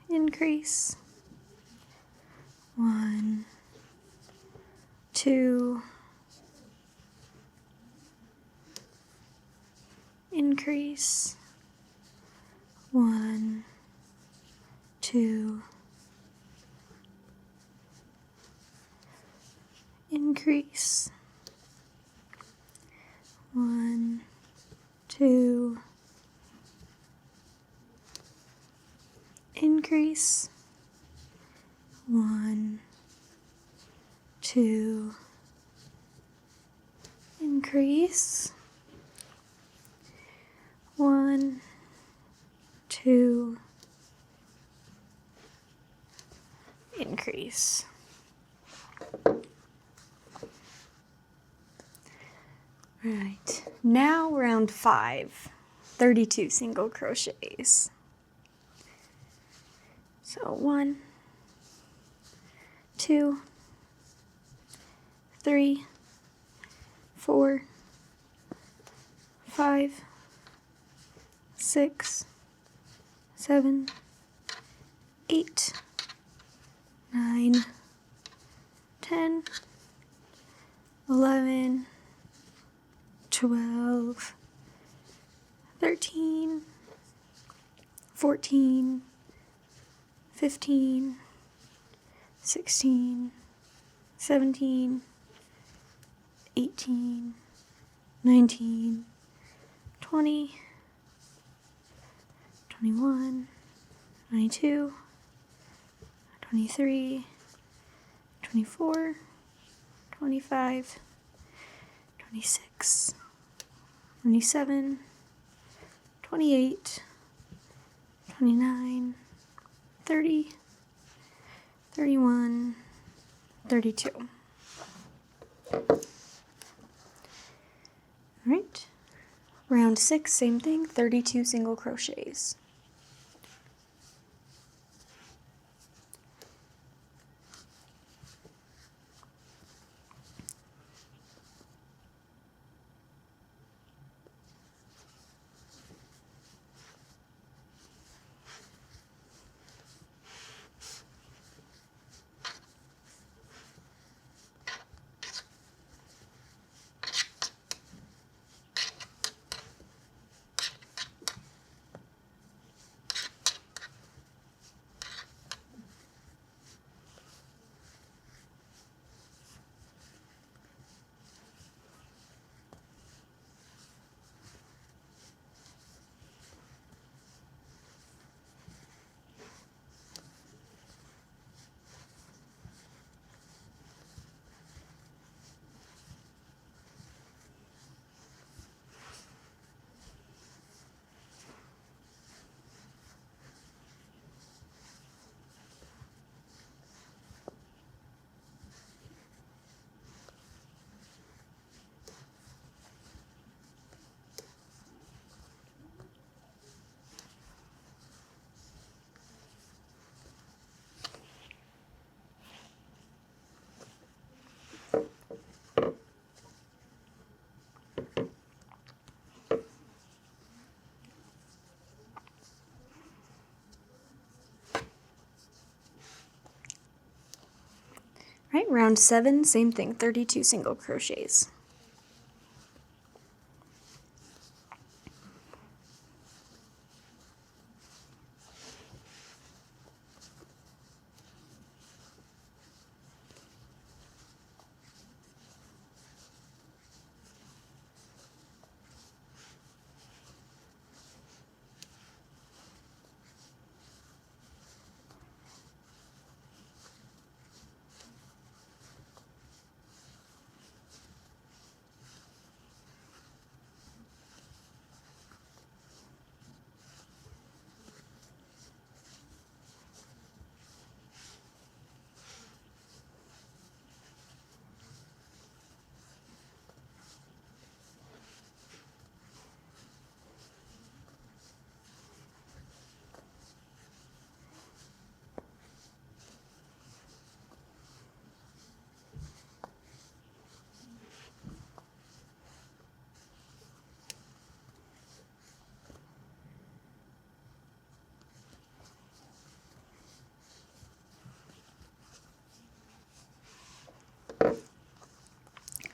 increase, 1, 2, increase, 1, 2, increase, 1, 2, increase, 1, 2, increase, 1, 2, increase. Right, now round 5, 32 single crochets. So 1, 2, 3, 4, 5, 6, 7, 8, 9, 10, 11, 12, 13, 14, 15, 16, 17, 18, 19, 20, 21, 22, 23, 24, 25, 26, 27, 28, 29, 30, 31, 32. Alright, round 6, same thing, 32 single crochets. round 7, same thing, 32 single crochets.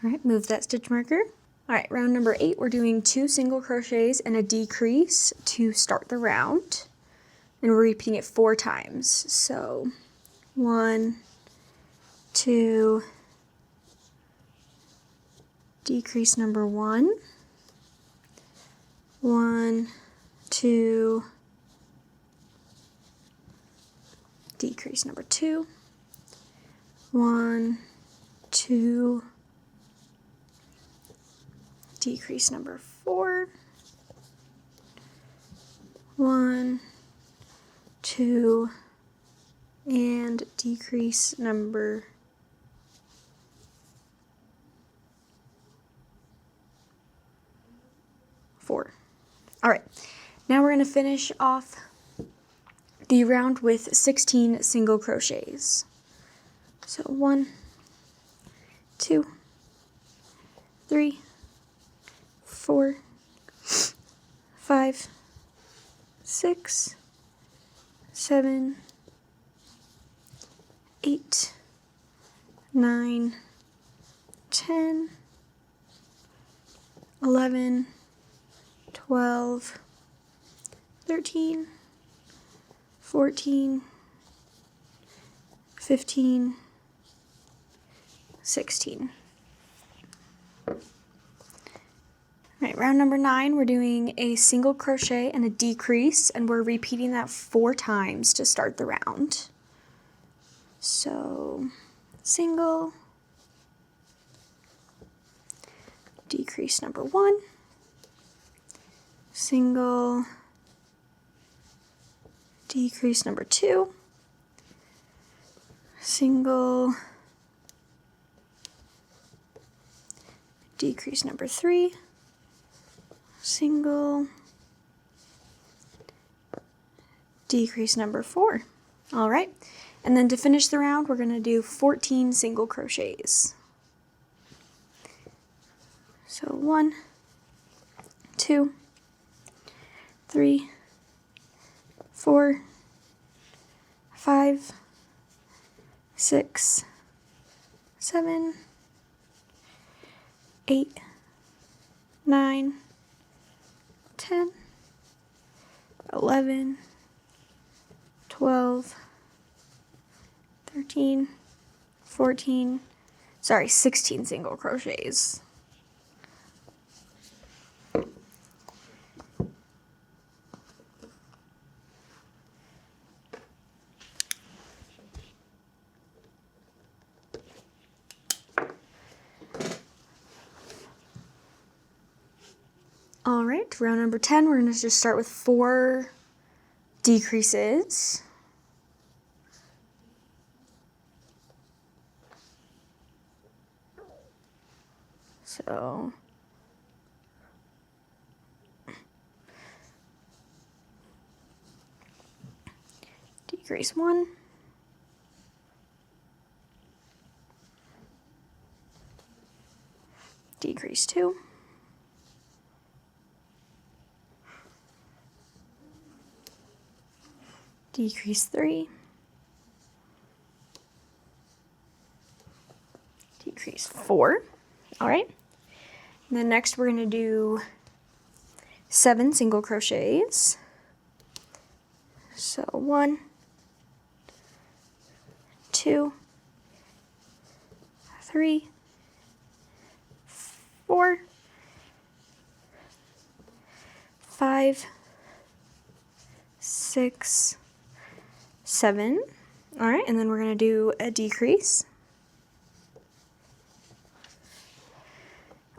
All right, move that stitch marker. All right, round number 8, we're doing 2 single crochets and a decrease to start the round. And we're repeating it 4 times. So 1, 2, decrease number 1, 1, 2, decrease number 2, 1, 2, decrease number 4, 1, 2, and decrease number 4. All right, now we're going to finish off the round with 16 single crochets. So 1, 2, 3, 4, 5, 6, 7, 8, 9, 10, 11, 12, 13, 14, 15, 16. All right, round number 9, we're doing a single crochet and a decrease, and we're repeating that 4 times to start the round. So, single, decrease number 1, single, decrease number 2, single, decrease number 3, single, decrease number 4. All right, and then to finish the round, we're going to do 14 single crochets. So 1, 2, 3, 4, 5, 6, 7, 8, 9, 10, 11, 12, 13, 14, 16 single crochets. All right, round number 10, we're going to just start with 4 decreases. So, decrease 1, decrease 2, decrease 3, 4. All right. And then next we're going to do 7 single crochets. So 1, 2, 3, 4, 5, 6, 7. All right, and then we're going to do a decrease.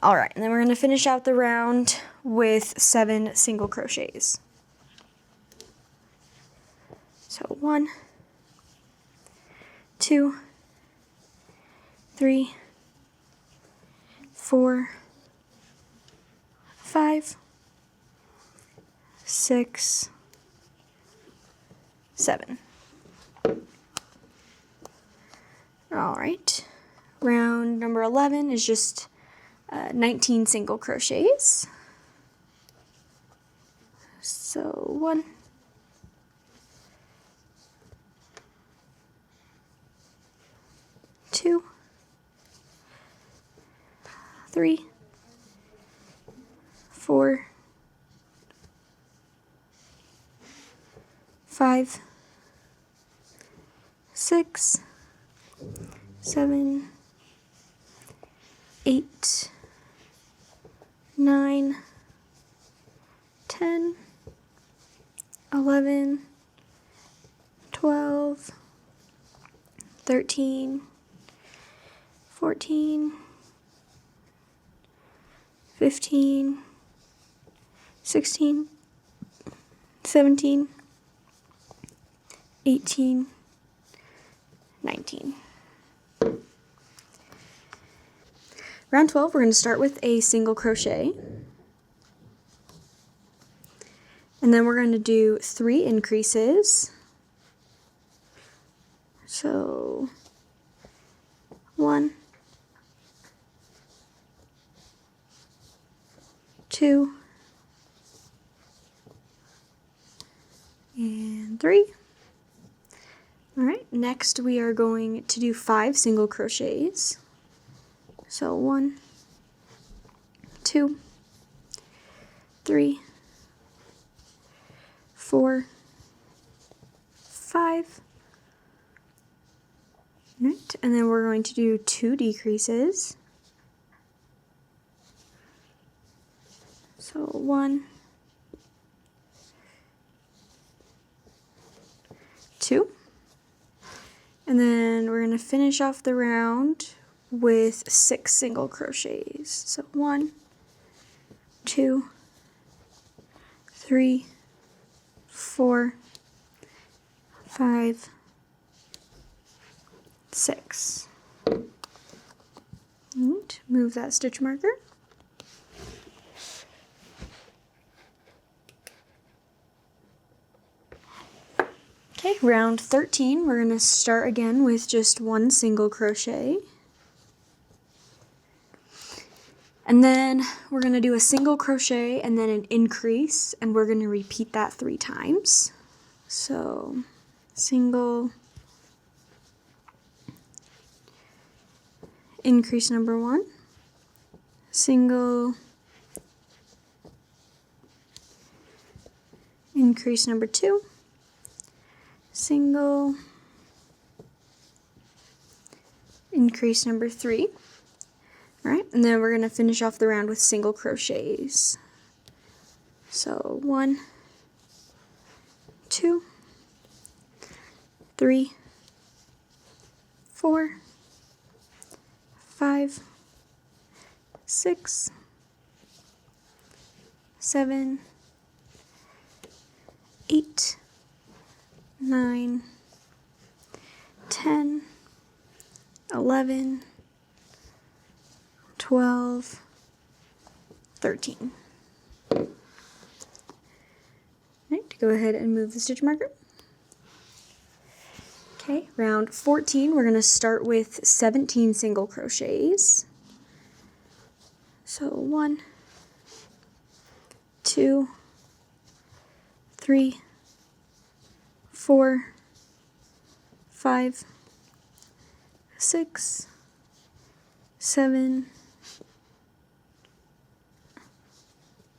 All right, and then we're going to finish out the round with 7 single crochets. So 1, 2, 3, 4, 5, 6, 7. All right, round number 11 is just 19 single crochets. So 1, 2, 3, 4, 5, 6, 7, 8, 9, 10, 11, 12, 13, 14, 15, 16, 17, 18, 19. Round 12, we're going to start with a single crochet. And then we're going to do 3 increases. So 1, 2, and 3. All right, next we are going to do 5 single crochets. So 1, 2, 3, 4, 5. All right, and then we're going to do 2 decreases. So 1, 2. And then we're going to finish off the round with 6 single crochets. So 1, 2, 3, 4, 5, 6. And move that stitch marker. Okay, round 13, we're going to start again with just 1 single crochet. And then we're going to do a single crochet and then an increase, and we're going to repeat that 3 times. So, single, increase number 1, single, increase number 2, single, increase number 3. All right, and then we're going to finish off the round with single crochets. So 1, 2, 3, 4, 5, 6, 7, 8, 9, 10, 11, 12, 13. Right, go ahead and move the stitch marker. Okay, round 14, we're going to start with 17 single crochets. So 1, 2, 3, 4, 5, 6, 7,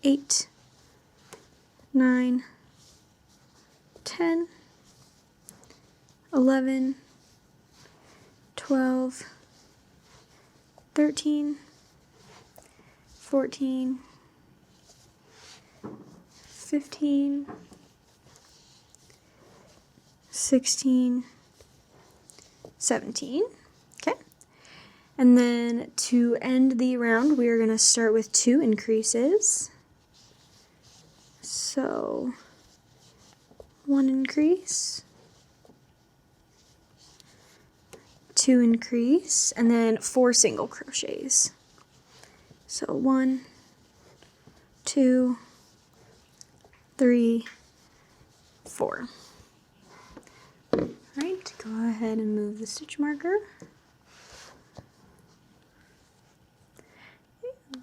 8, 9, 10, 11, 12, 13, 14, 15, 16, 17. Okay. And then to end the round, we are going to start with 2 increases. So 1 increase, 2 increase, and then 4 single crochets. So 1, 2, 3, 4. All right, go ahead and move the stitch marker.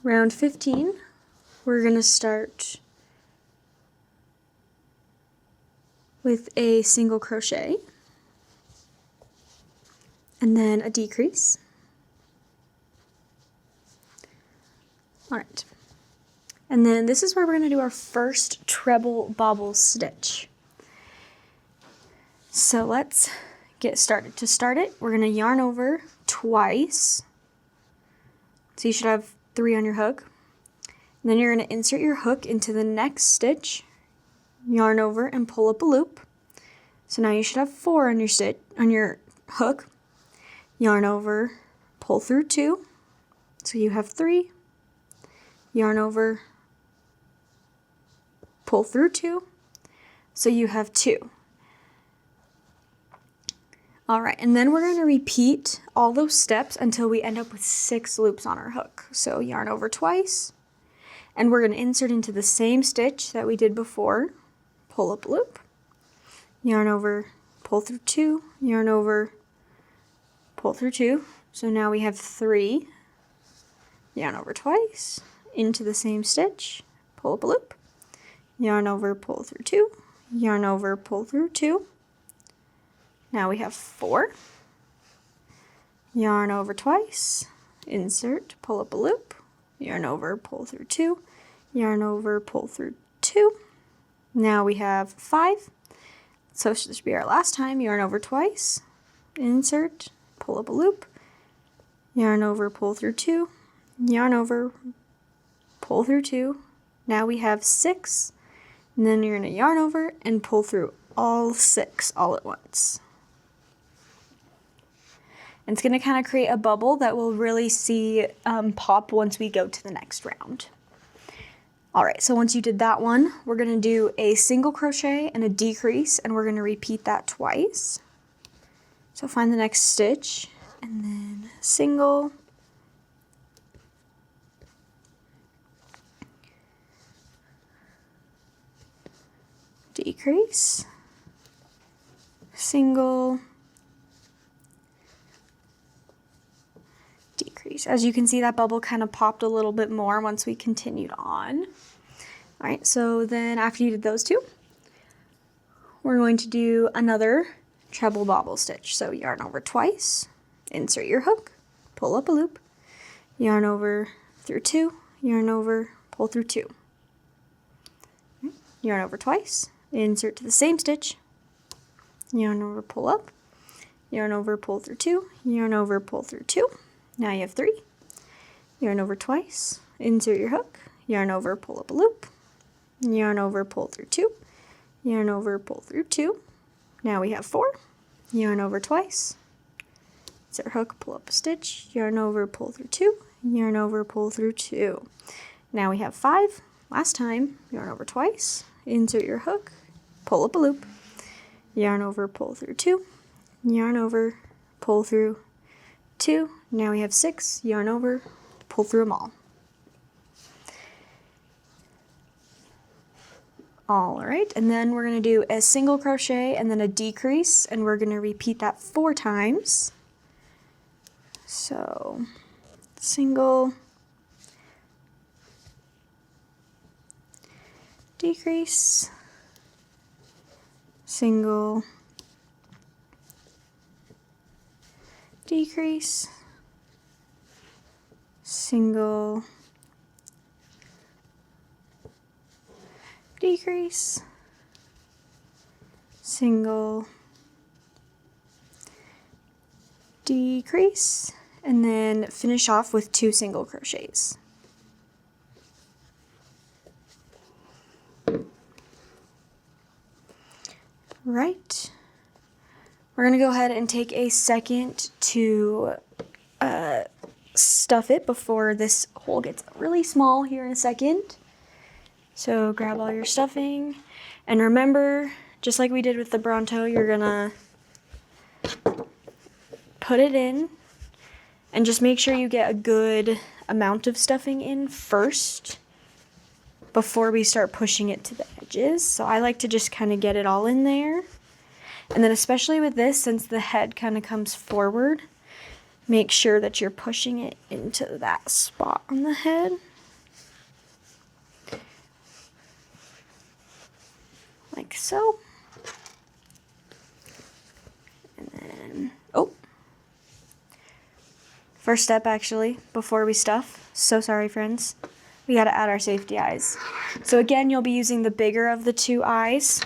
Round 15, we're going to start with a single crochet and then a decrease. All right, and then this is where we're going to do our first treble bobble stitch. So let's get started. To start it, we're going to yarn over twice. So you should have 3 on your hook. And then you're going to insert your hook into the next stitch, yarn over and pull up a loop. So now you should have 4 on your hook. Yarn over, pull through 2. So you have 3. Yarn over, pull through 2. So you have 2. All right, and then we're going to repeat all those steps until we end up with 6 loops on our hook. So yarn over twice, and we're going to insert into the same stitch that we did before, pull up a loop, yarn over, pull through 2, yarn over, pull through 2. So now we have 3, yarn over twice, into the same stitch, pull up a loop, yarn over, pull through 2, yarn over, pull through 2. Now we have 4, yarn over twice, insert, pull up a loop, yarn over, pull through 2, yarn over, pull through 2. Now we have 5, so this should be our last time, yarn over twice, insert, pull up a loop, yarn over, pull through 2, yarn over, pull through 2. Now we have 6, and then you're going to yarn over and pull through all 6 all at once. And it's going to kind of create a bubble that we'll really see pop once we go to the next round. All right, so once you did that one, we're going to do a single crochet and a decrease, and we're going to repeat that twice. So find the next stitch, and then single, decrease, single, decrease. As you can see, that bubble kind of popped a little bit more once we continued on. All right, so then after you did those 2, we're going to do another treble bobble stitch. So yarn over twice, insert your hook, pull up a loop, yarn over through 2, yarn over, pull through 2. Yarn over twice, insert to the same stitch, yarn over, pull up, yarn over, pull through 2, yarn over, pull through 2. Now you have 3, yarn over twice, insert your hook, yarn over, pull up a loop, yarn over, pull through 2, yarn over, pull through 2. Now we have 4, yarn over twice, insert hook, pull up a stitch, yarn over, pull through 2, yarn over, pull through 2. Now we have 5, last time, yarn over twice, insert your hook, pull up a loop, yarn over, pull through 2, yarn over, pull through 2. Now we have 6, yarn over, pull through them all. All right, and then we're going to do a single crochet and then a decrease, and we're going to repeat that 4 times. So single, decrease, single, decrease, single, decrease, single, decrease, and then finish off with 2 single crochets. Right. We're going to go ahead and take a second to stuff it before this hole gets really small here in a second. So grab all your stuffing, and remember, just like we did with the Bronto, you're gonna put it in and just make sure you get a good amount of stuffing in first before we start pushing it to the edges. So I like to just kind of get it all in there. And then especially with this, since the head kind of comes forward, make sure that you're pushing it into that spot on the head. Like so. And then, oh. First step actually, before we stuff. So sorry friends. We gotta add our safety eyes. So again, you'll be using the bigger of the 2 eyes.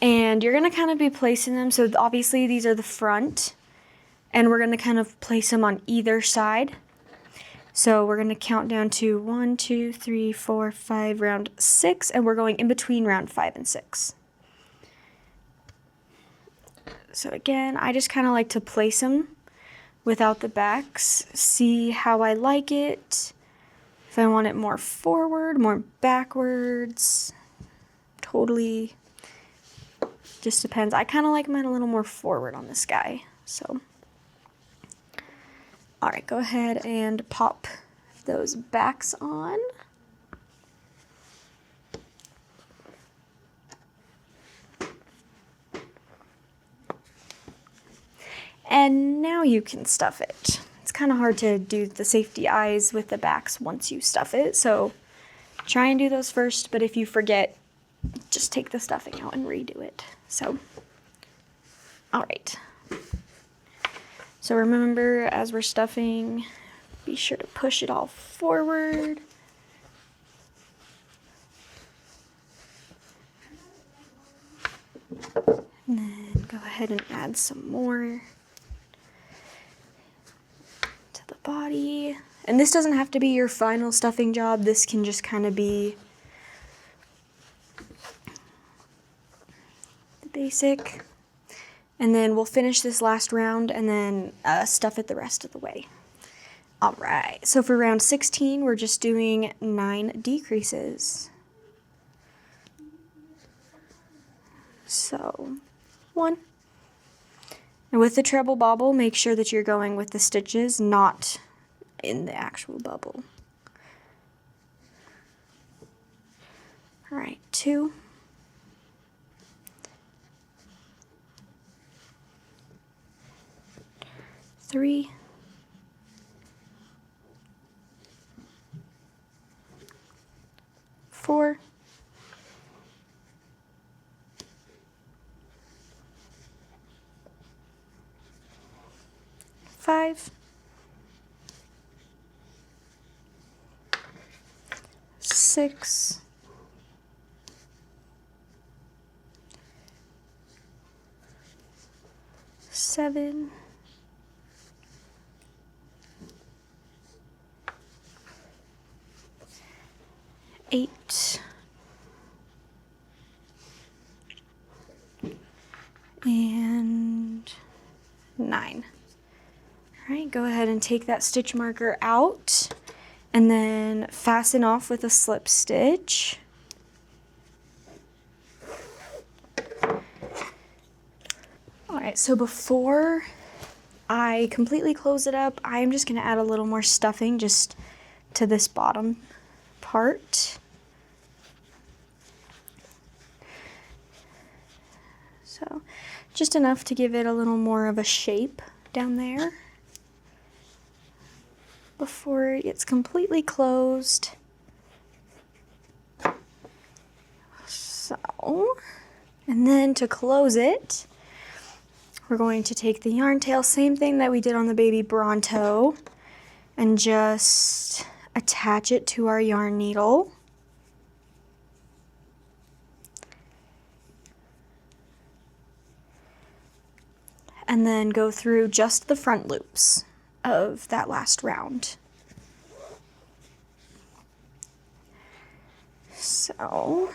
And you're gonna kind of be placing them, so obviously these are the front. And we're going to kind of place them on either side. So we're going to count down to 1, 2, 3, 4, 5, round 6, and we're going in between round 5 and 6. So again, I just kind of like to place them without the backs, see how I like it. If I want it more forward, more backwards, totally just depends. I kind of like mine a little more forward on this guy, so. All right, go ahead and pop those backs on. And now you can stuff it. It's kind of hard to do the safety eyes with the backs once you stuff it, so try and do those first, but if you forget, just take the stuffing out and redo it. So, all right. So remember, as we're stuffing, be sure to push it all forward. And then go ahead and add some more to the body. And this doesn't have to be your final stuffing job. This can just kind of be the basic. And then we'll finish this last round and then stuff it the rest of the way. All right, so for round 16, we're just doing 9 decreases. So, 1. And with the treble bobble, make sure that you're going with the stitches, not in the actual bubble. All right, 2. 3, 4, 5, 6, 7, 8, and 9. All right, go ahead and take that stitch marker out and then fasten off with a slip stitch. All right, so before I completely close it up, I'm just gonna add a little more stuffing just to this bottom part. So just enough to give it a little more of a shape down there before it gets completely closed. So, and then to close it, we're going to take the yarn tail, same thing that we did on the baby Bronto, and just attach it to our yarn needle. And then go through just the front loops of that last round. So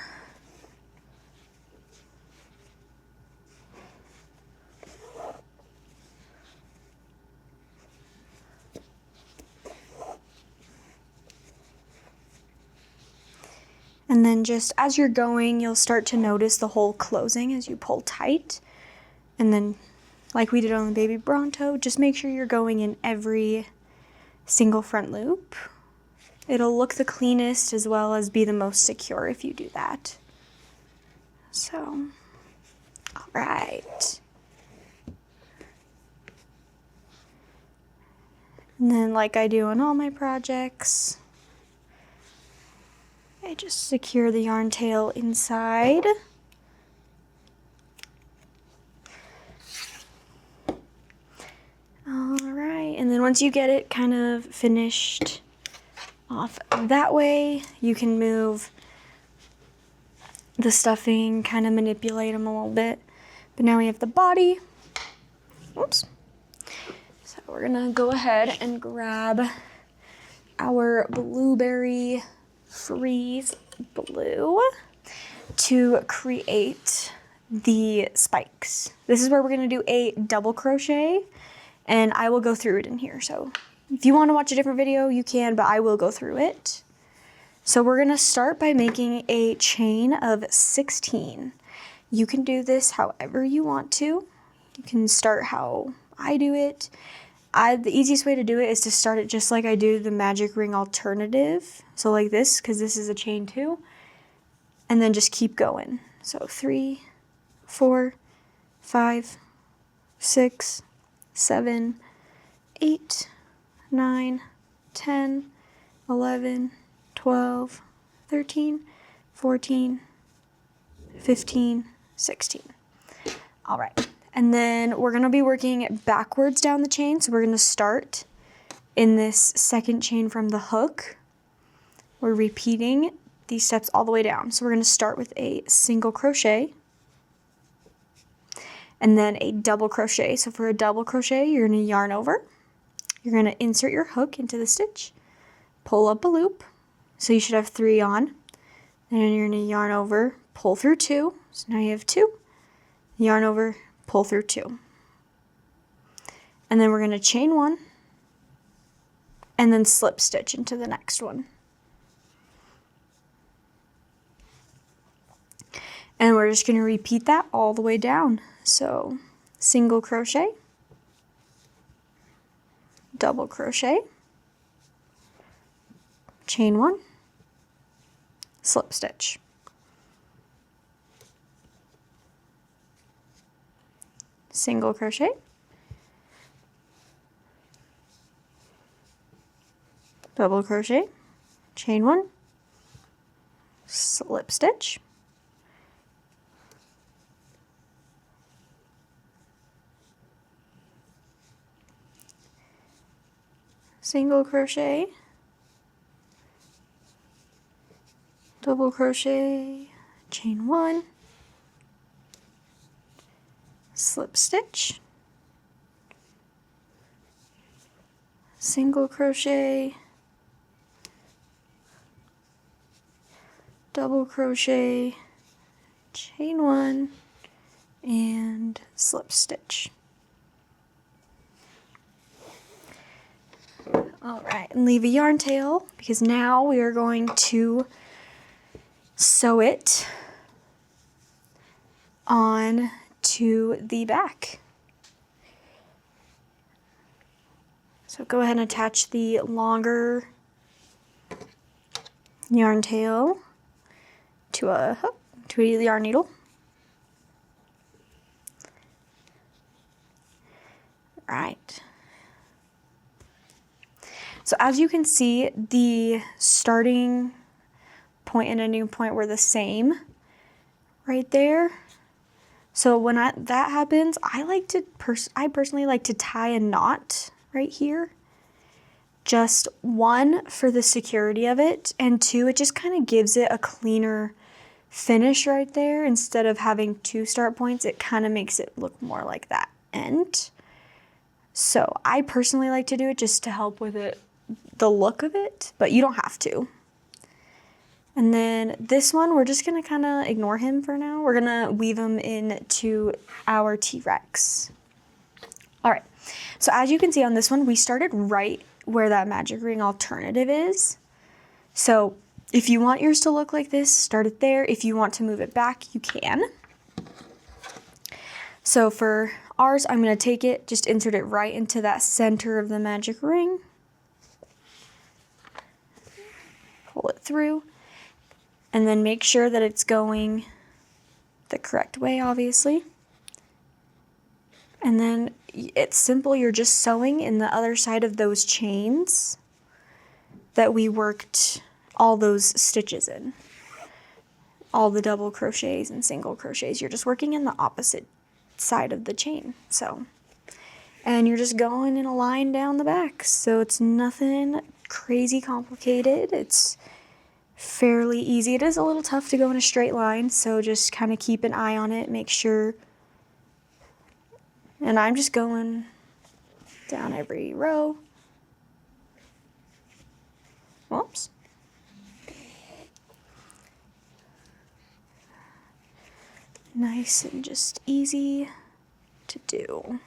and then just as you're going, you'll start to notice the hole closing as you pull tight. And then, like we did on the baby Bronto, just make sure you're going in every single front loop. It'll look the cleanest as well as be the most secure if you do that. So, all right. And then, like I do on all my projects, I just secure the yarn tail inside. All right, and then once you get it kind of finished off that way, you can move the stuffing, kind of manipulate them a little bit. But now we have the body. Oops. So we're gonna go ahead and grab our blueberry freeze blue to create the spikes. This is where we're gonna do a double crochet, and I will go through it in here. So if you want to watch a different video, you can, but I will go through it. So we're gonna start by making a chain of 16. You can do this however you want to. You can start how I do it. The easiest way to do it is to start it just like I do the magic ring alternative. So like this, because this is a chain 2. And then just keep going. So 3, 4, 5, 6, 7, 8, 9, 10, 11, 12, 13, 14, 15, 16. All right. And then we're gonna be working backwards down the chain. So we're gonna start in this second chain from the hook. We're repeating these steps all the way down. So we're gonna start with a single crochet and then a double crochet. So for a double crochet, you're gonna yarn over. You're gonna insert your hook into the stitch, pull up a loop. So you should have 3 on. And then you're gonna yarn over, pull through 2. So now you have 2, yarn over, pull through 2. And then we're gonna chain 1 and then slip stitch into the next one. And we're just gonna repeat that all the way down. So single crochet, double crochet, chain 1, slip stitch. Single crochet, double crochet, chain 1, slip stitch, single crochet, double crochet, chain 1, slip stitch, single crochet, double crochet, chain 1, and slip stitch. All right, and leave a yarn tail because now we are going to sew it on to the back. So go ahead and attach the longer yarn tail to a hook, to a yarn needle. Right. So as you can see, the starting point and ending point were the same right there. So when that happens, I personally like to tie a knot right here. Just one, for the security of it, and two, it just kind of gives it a cleaner finish right there. Instead of having 2 start points, it kind of makes it look more like that end. So I personally like to do it just to help with it, the look of it, but you don't have to. And then this one, we're just gonna kind of ignore him for now. We're gonna weave him into our T-Rex. All right, so as you can see on this one, we started right where that magic ring alternative is. So if you want yours to look like this, start it there. If you want to move it back, you can. So for ours, I'm gonna take it, just insert it right into that center of the magic ring. Pull it through, and then make sure that it's going the correct way, obviously. And then it's simple, you're just sewing in the other side of those chains that we worked all those stitches in. All the double crochets and single crochets, you're just working in the opposite side of the chain. So, and you're just going in a line down the back. So it's nothing crazy complicated. It's fairly easy. It is a little tough to go in a straight line, so just kind of keep an eye on it, make sure. And I'm just going down every row. Whoops. Nice and just easy to do.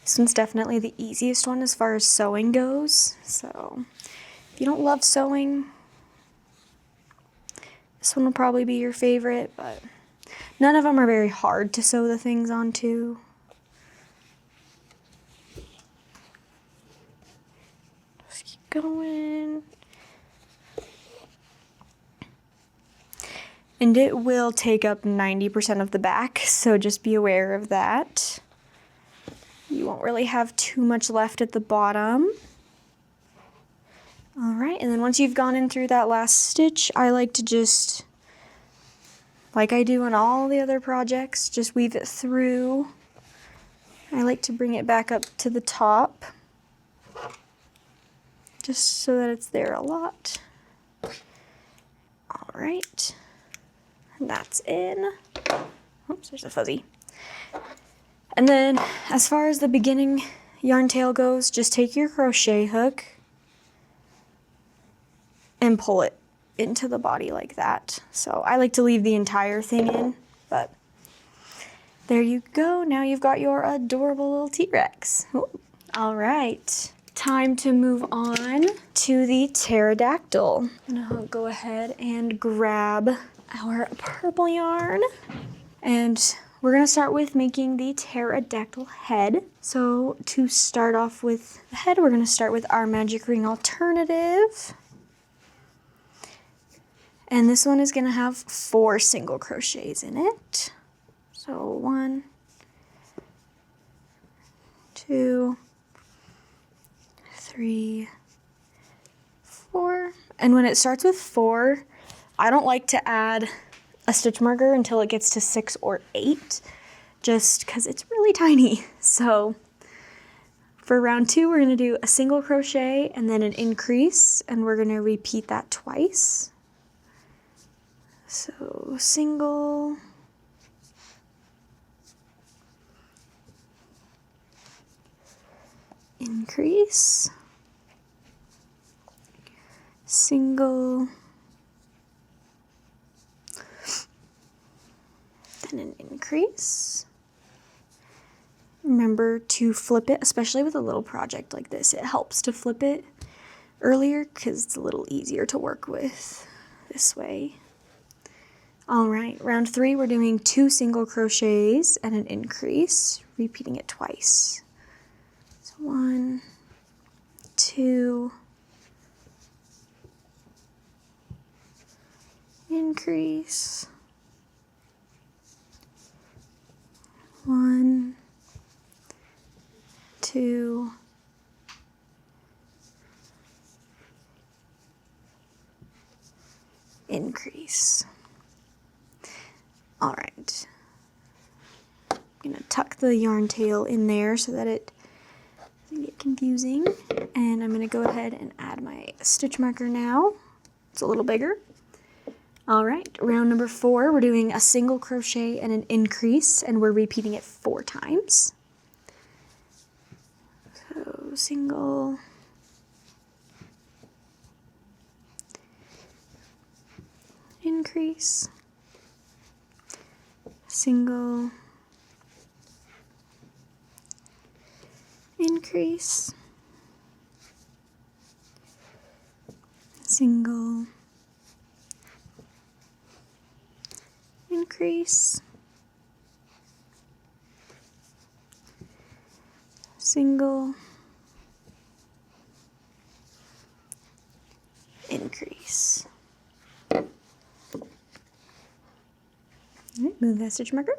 This one's definitely the easiest one as far as sewing goes. So if you don't love sewing, this one will probably be your favorite, but none of them are very hard to sew the things onto. Just keep going. And it will take up 90% of the back, so just be aware of that. You won't really have too much left at the bottom. All right, and then once you've gone in through that last stitch, I like to just, like I do on all the other projects, just weave it through. I like to bring it back up to the top, just so that it's there a lot. All right, and that's in. Oops, there's a fuzzy. And then, as far as the beginning yarn tail goes, just take your crochet hook and pull it into the body like that. So I like to leave the entire thing in, but there you go. Now you've got your adorable little T-Rex. All right, time to move on to the Pterodactyl. I'm gonna go ahead and grab our purple yarn, and we're gonna start with making the Pterodactyl head. So to start off with the head, we're gonna start with our magic ring alternative. And this one is gonna have 4 single crochets in it. So 1, 2, 3, 4. And when it starts with 4, I don't like to add a stitch marker until it gets to 6 or 8, just because it's really tiny. So for round 2, we're going to do a single crochet and then an increase, and we're going to repeat that twice. So single, increase, single, then an increase. Remember to flip it, especially with a little project like this. It helps to flip it earlier because it's a little easier to work with this way. All right, round 3, we're doing 2 single crochets and an increase, repeating it twice. So 1, 2, increase, 1, 2, increase. All right. I'm going to tuck the yarn tail in there so that it doesn't get confusing. And I'm going to go ahead and add my stitch marker now. It's a little bigger. All right, round number 4, we're doing a single crochet and an increase, and we're repeating it 4 times. So single, increase, single, increase, single, increase, single, increase. All right, move that stitch marker.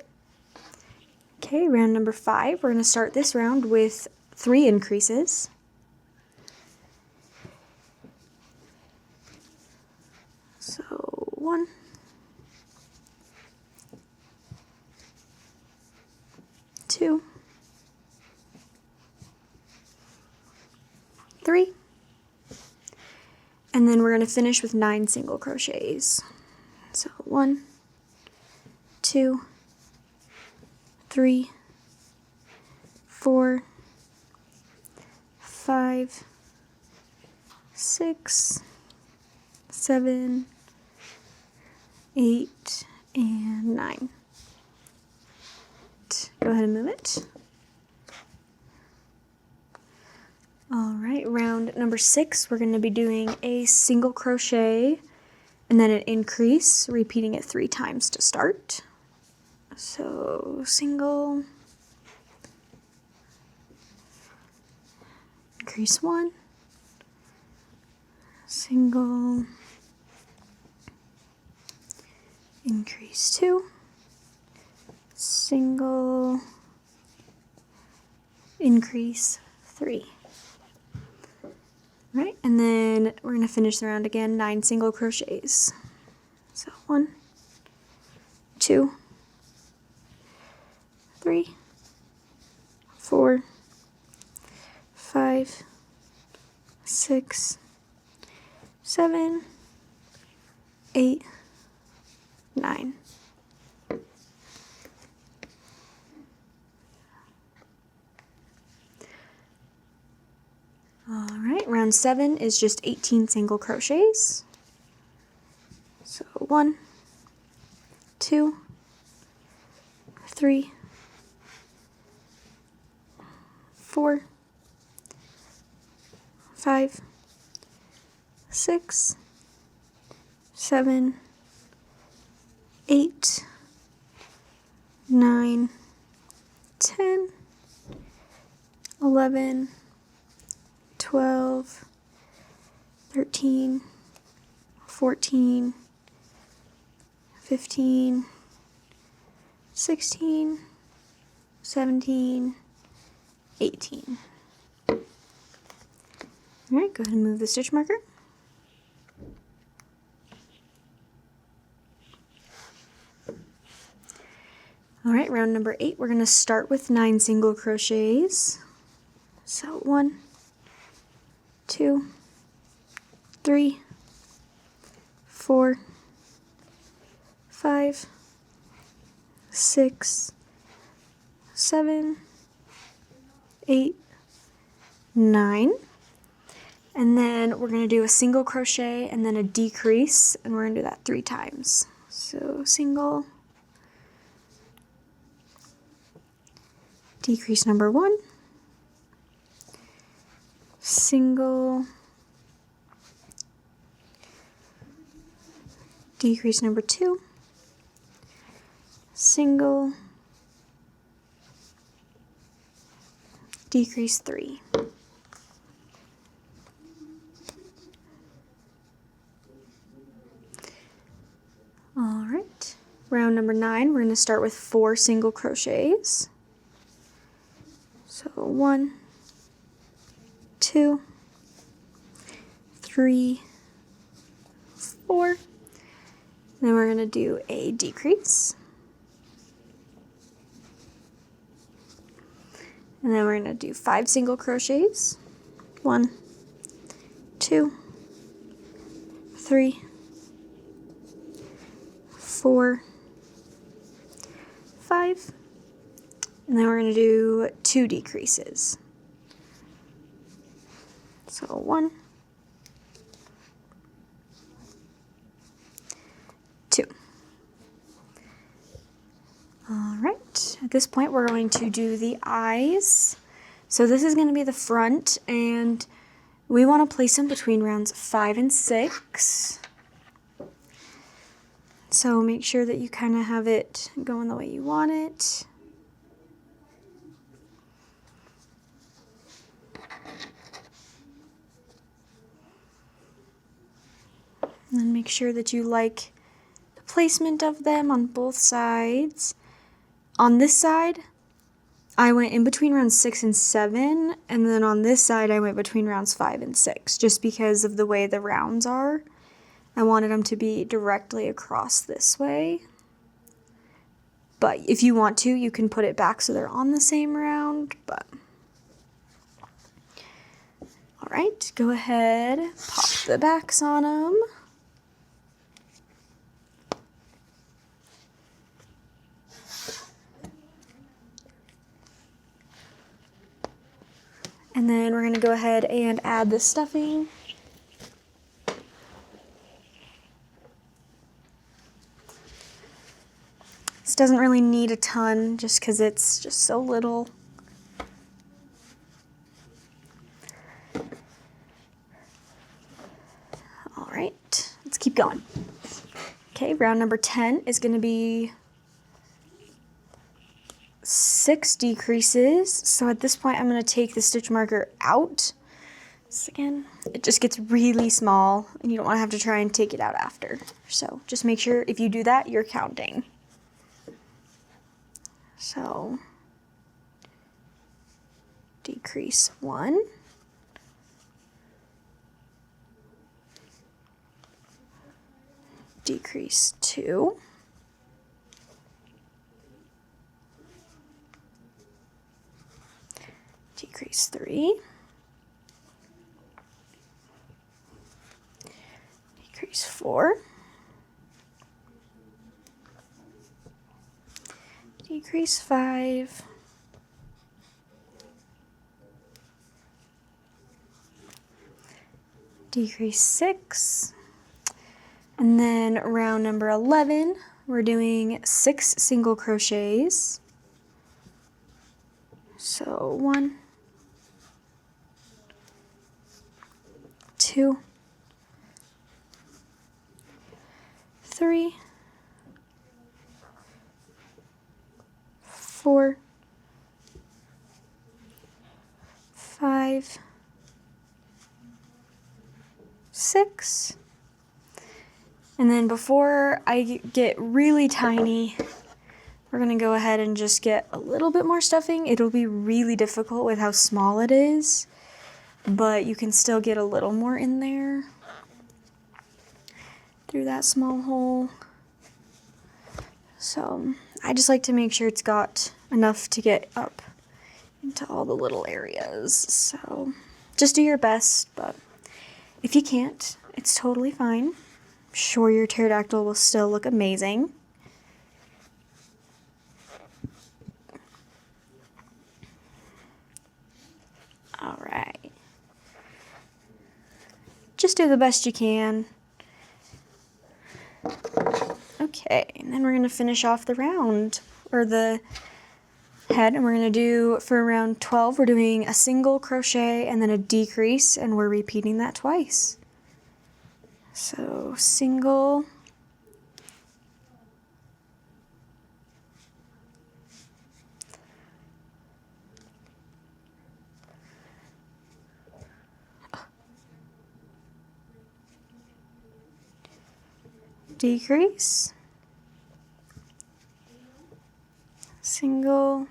Okay, round number 5. We're going to start this round with 3 increases. So 1, 2, 3, and then we're going to finish with 9 single crochets. So 1, 2, 3, 4, 5, 6, 7, 8, and 9. Go ahead and move it. All right, round number 6, we're going to be doing a single crochet and then an increase, repeating it 3 times to start. So single, increase 1, single, increase 2, single, increase 3. All right, and then we're going to finish the round again, 9 single crochets. So 1, 2, 3, 4, 5, 6, 7, 8, 9. All right, round 7 is just 18 single crochets. So 1, 2, 3, 4, 5, 6, 7, 8, 9, 10, 11, 12, 13, 14, 15, 16, 17, 18. All right, go ahead and move the stitch marker. All right, round number 8, we're going to start with 9 single crochets. So 1, 2, 3, 4, 5, 6, 7, 8, 9. And then we're going to do a single crochet and then a decrease, and we're going to do that 3 times. So single, decrease number 1, single, decrease number 2, single, decrease 3. round number 9, we're going to start with 4 single crochets. So 1, 2, 3, 4. Then we're going to do a decrease. And then we're going to do 5 single crochets. 1, 2, 3, 4, 5. And then we're going to do 2 decreases. So 1, 2. All right, at this point we're going to do the eyes. So this is going to be the front, and we want to place them between rounds 5 and 6. So make sure that you kind of have it going the way you want it. And then make sure that you like the placement of them on both sides. On this side, I went in between rounds 6 and 7, and then on this side I went between rounds 5 and 6, just because of the way the rounds are. I wanted them to be directly across this way. But if you want to, you can put it back so they're on the same round, but... Alright, go ahead, pop the backs on them. And then we're going to go ahead and add the stuffing. This doesn't really need a ton just because it's just so little. All right, let's keep going. Okay, round number 10 is going to be 6 decreases. So at this point I'm going to take the stitch marker out. This again, it just gets really small and you don't want to have to try and take it out after. So just make sure if you do that, you're counting. So decrease 1. Decrease 2. Decrease 3. Decrease 4. Decrease 5. Decrease 6. And then round number 11, we're doing 6 single crochets. So 1, 2, 3, 4, 5, 6. And then before I get really tiny, we're going to go ahead and just get a little bit more stuffing. It'll be really difficult with how small it is, but you can still get a little more in there through that small hole. So I just like to make sure it's got enough to get up into all the little areas. So just do your best, but if you can't, it's totally fine. I'm sure your pterodactyl will still look amazing. All right. Just do the best you can. Okay, and then we're going to finish off the round, or the head, and we're going to do, for round 12, we're doing a single crochet and then a decrease, and we're repeating that twice. So, single, decrease, single,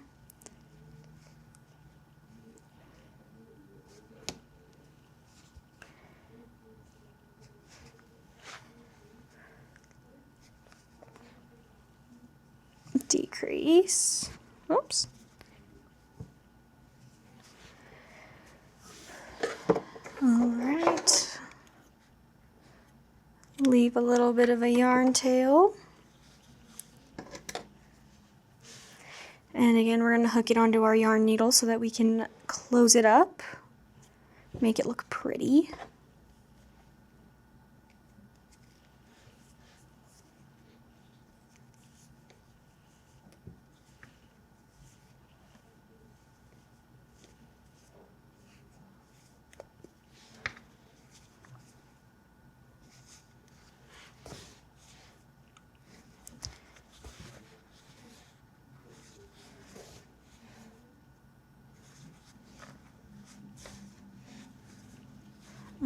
decrease, oops, all right, leave a little bit of a yarn tail, and again we're going to hook it onto our yarn needle so that we can close it up, make it look pretty.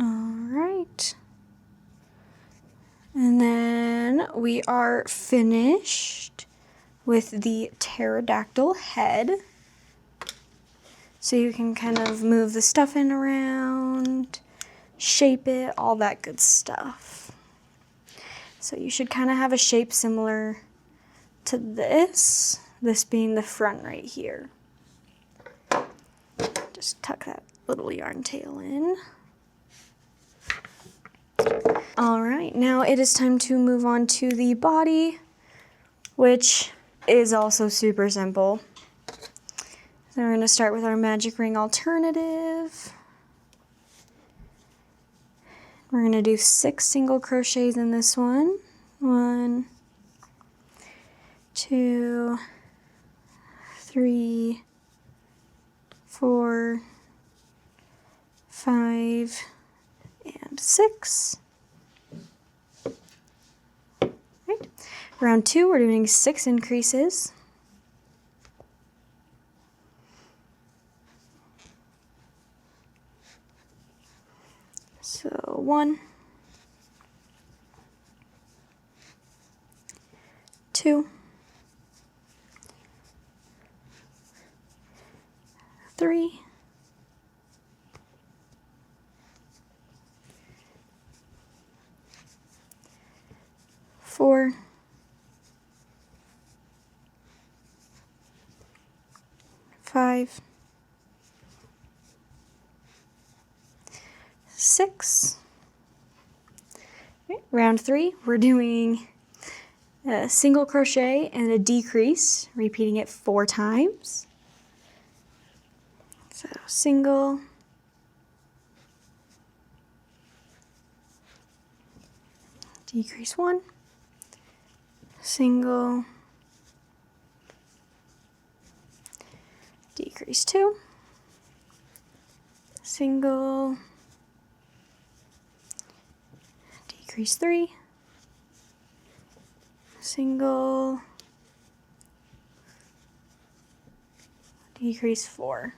Alright, and then we are finished with the pterodactyl head. So you can kind of move the stuffing around, shape it, all that good stuff. So you should kind of have a shape similar to this being the front right here. Just tuck that little yarn tail in. All right, now it is time to move on to the body, which is also super simple. So we're going to start with our magic ring alternative. We're going to do 6 single crochets in this one. 1, 2, 3, 4, 5, and 6. Right. Round 2, we're doing 6 increases. So 1, 2, 3, 4, 5, 6. Okay, round 3, we're doing a single crochet and a decrease, repeating it 4 times. So single, decrease 1, single, decrease 2, single, decrease 3, single, decrease 4.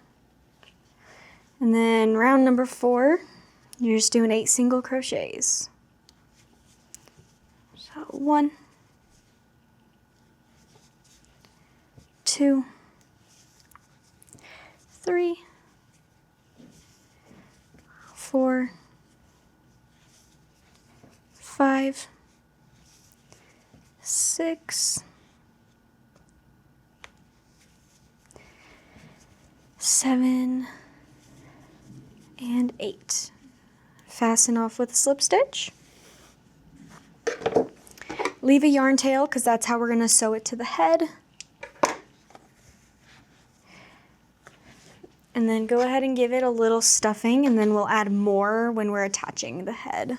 And then round number 4, you're just doing 8 single crochets. So 1, 2, 3, 4, 5, 6, 7, and 8. Fasten off with a slip stitch. Leave a yarn tail because that's how we're going to sew it to the head. And then go ahead and give it a little stuffing, and then we'll add more when we're attaching the head.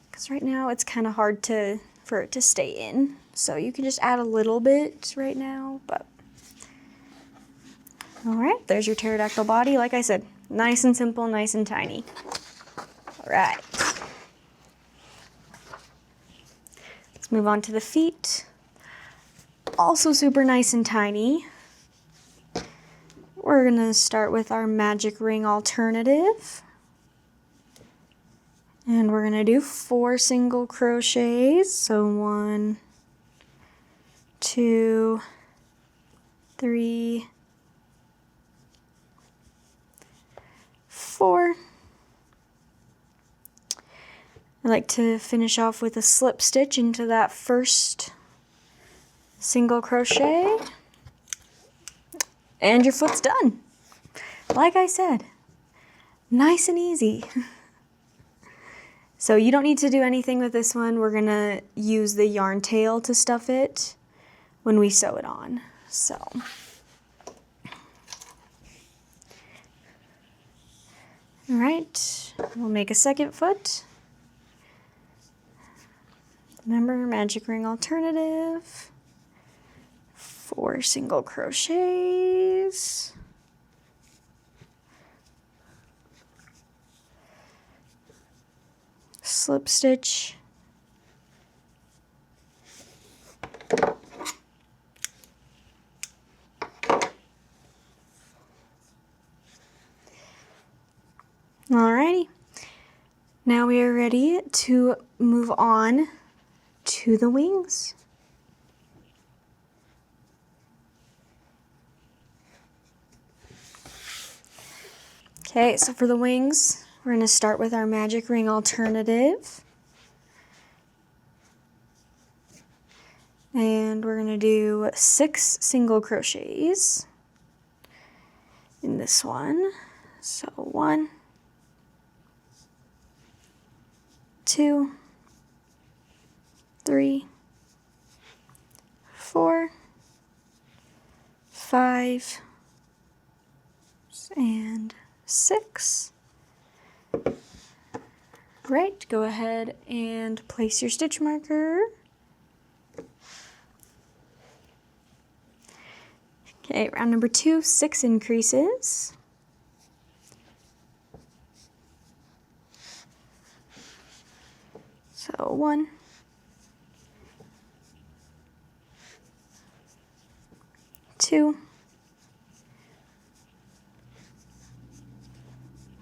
Because right now it's kind of hard for it to stay in. So you can just add a little bit right now, but all right, there's your pterodactyl body. Like I said, nice and simple, nice and tiny. All right. Let's move on to the feet. Also super nice and tiny. We're gonna start with our magic ring alternative. And we're gonna do 4 single crochets. So 1, 2, 3, 4. I like to finish off with a slip stitch into that first single crochet, and your foot's done. Like I said, nice and easy. So you don't need to do anything with this one. We're gonna use the yarn tail to stuff it when we sew it on. So all right, we'll make a second foot. Remember, magic ring alternative, 4 single crochets, slip stitch, alrighty. Now we are ready to move on to the wings. Okay, so for the wings, we're going to start with our magic ring alternative. And we're going to do 6 single crochets in this one. So 1, 2, 3, 4, 5, and 6. Right, go ahead and place your stitch marker. Okay, round number 2, 6 increases. So 1, 2,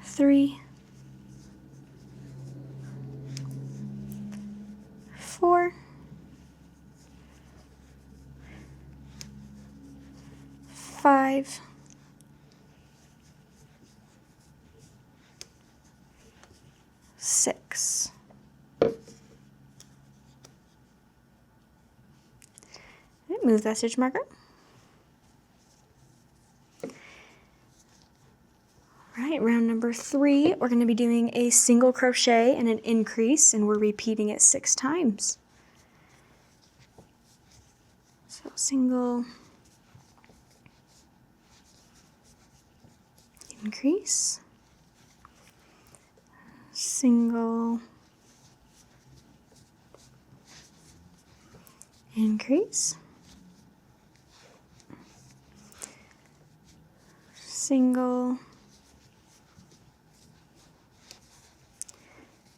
3, 4, 5, 6. Move that stitch marker. Right, round number 3, we're going to be doing a single crochet and an increase, and we're repeating it 6 times. So single, increase, single, increase, single,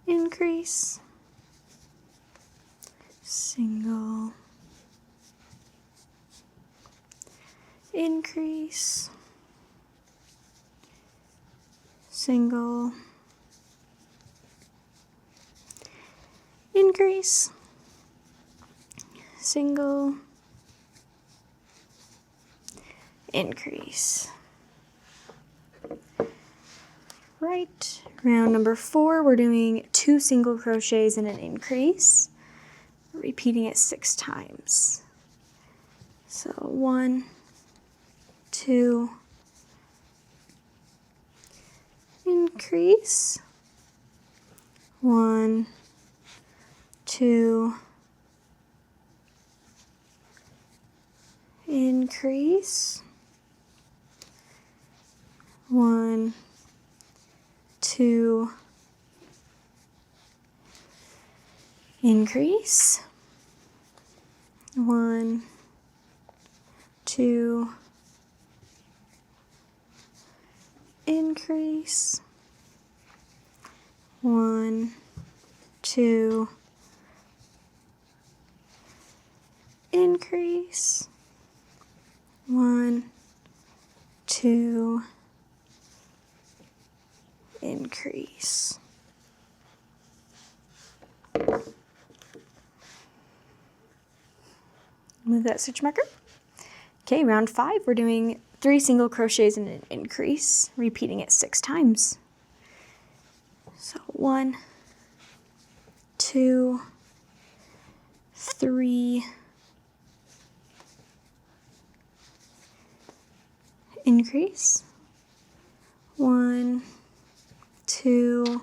increase, single, increase, single, increase, single, increase. Right, round number 4, we're doing 2 single crochets and an increase, repeating it 6 times. So 1, 2, increase, 1, 2, increase, 1, 2, increase, 1, 2, increase, 1, 2, increase, 1, 2, increase. Move that stitch marker. Okay, round 5, we're doing 3 single crochets and an increase, repeating it 6 times. So 1, 2, 3, increase, 1, 2,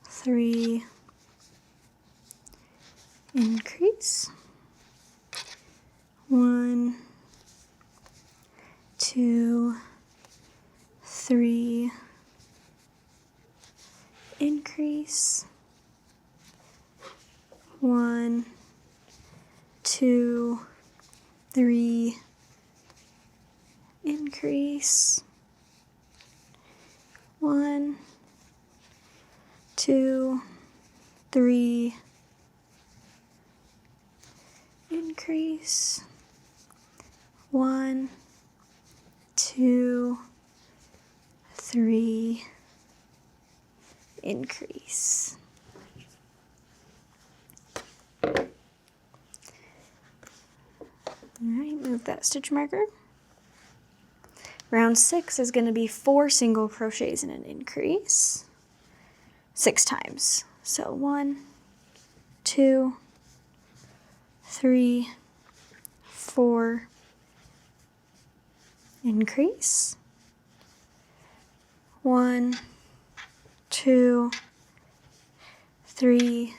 3, increase, 1, 2, 3, increase, 1, 2, 3, increase, 1, 2, 3, increase, 1, 2, 3, increase. Alright, move that stitch marker. Round 6 is going to be 4 single crochets and an increase 6 times. So 1, 2, 3, 4, increase, 1, 2, 3,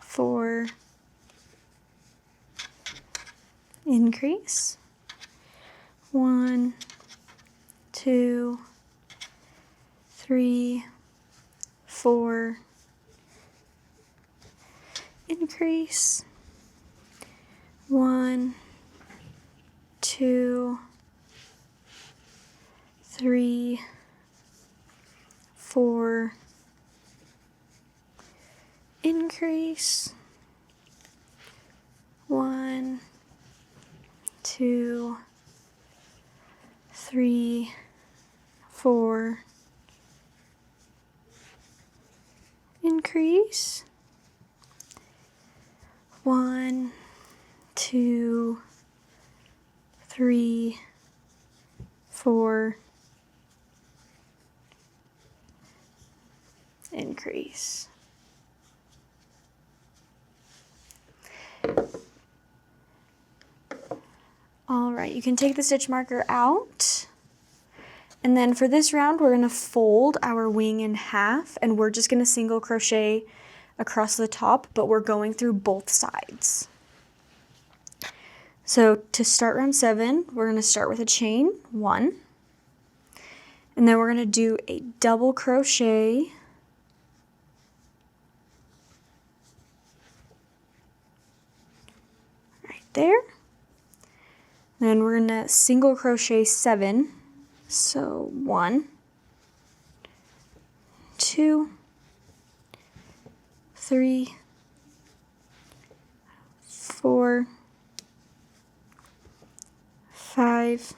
4, increase, 1, 2, 3, 4, increase, 1, 2, 3, 4, increase, 1, 2, 3, 4, increase, 1, 2, 3, 4, increase. Alright, you can take the stitch marker out. And then for this round, we're going to fold our wing in half, and we're just going to single crochet across the top, but we're going through both sides. So to start round 7, we're going to start with a chain 1, and then we're going to do a double crochet right there. Then we're going to single crochet 7. So 1, 2, 3, 4, 5,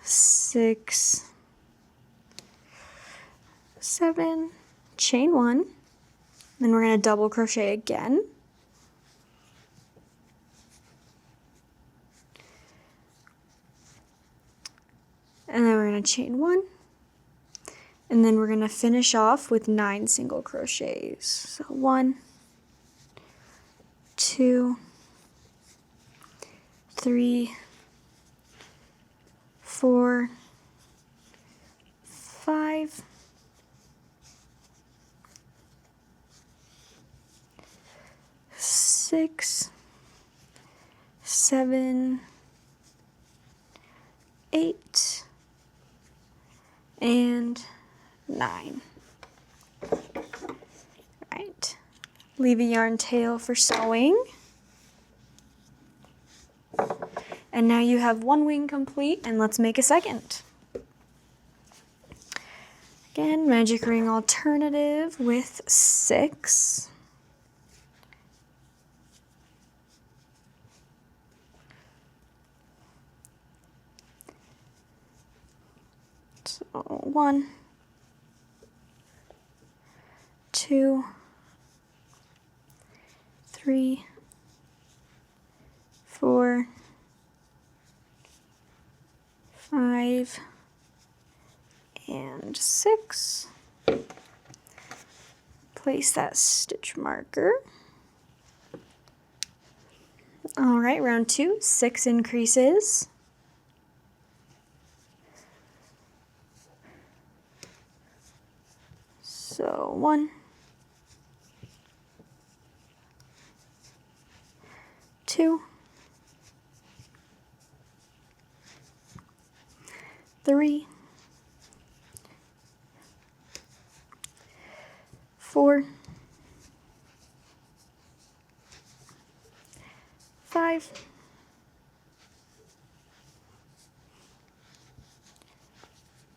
6, 7, chain 1, then we're going to double crochet again. And then we're going to chain 1, and then we're going to finish off with 9 single crochets. So 1, 2, 3, 4, 5, 6, 7, 8, and 9. Right. Leave a yarn tail for sewing. And now you have one wing complete, and let's make a second. Again, magic ring alternative with 6. So 1, 2, 3, 4, 5, and 6. Place that stitch marker. All right, round 2, 6 increases. So 1, 2, 3, 4, 5,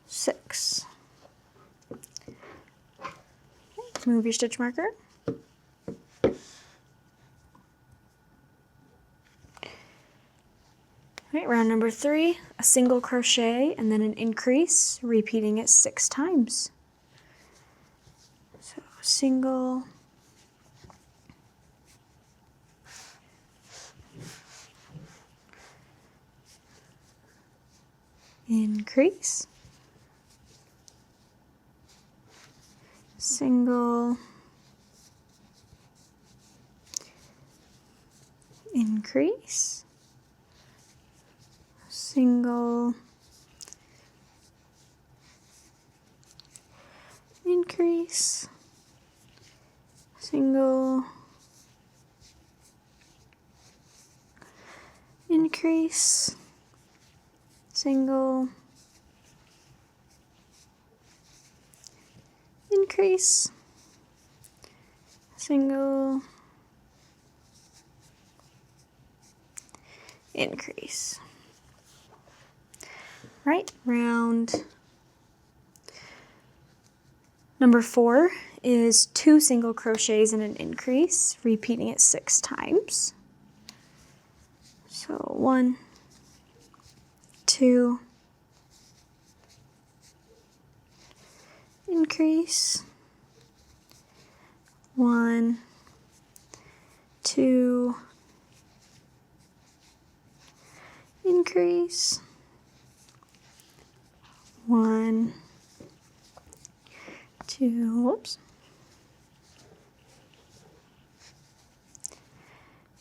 6. Move your stitch marker. Alright, round number 3, a single crochet and then an increase, repeating it 6 times. So single, increase, single, increase, single, increase, single, increase, single, increase, single, increase. Right, round number 4 is 2 single crochets and an increase, repeating it 6 times. So 1, 2, increase, 1, 2, increase, 1, 2, whoops,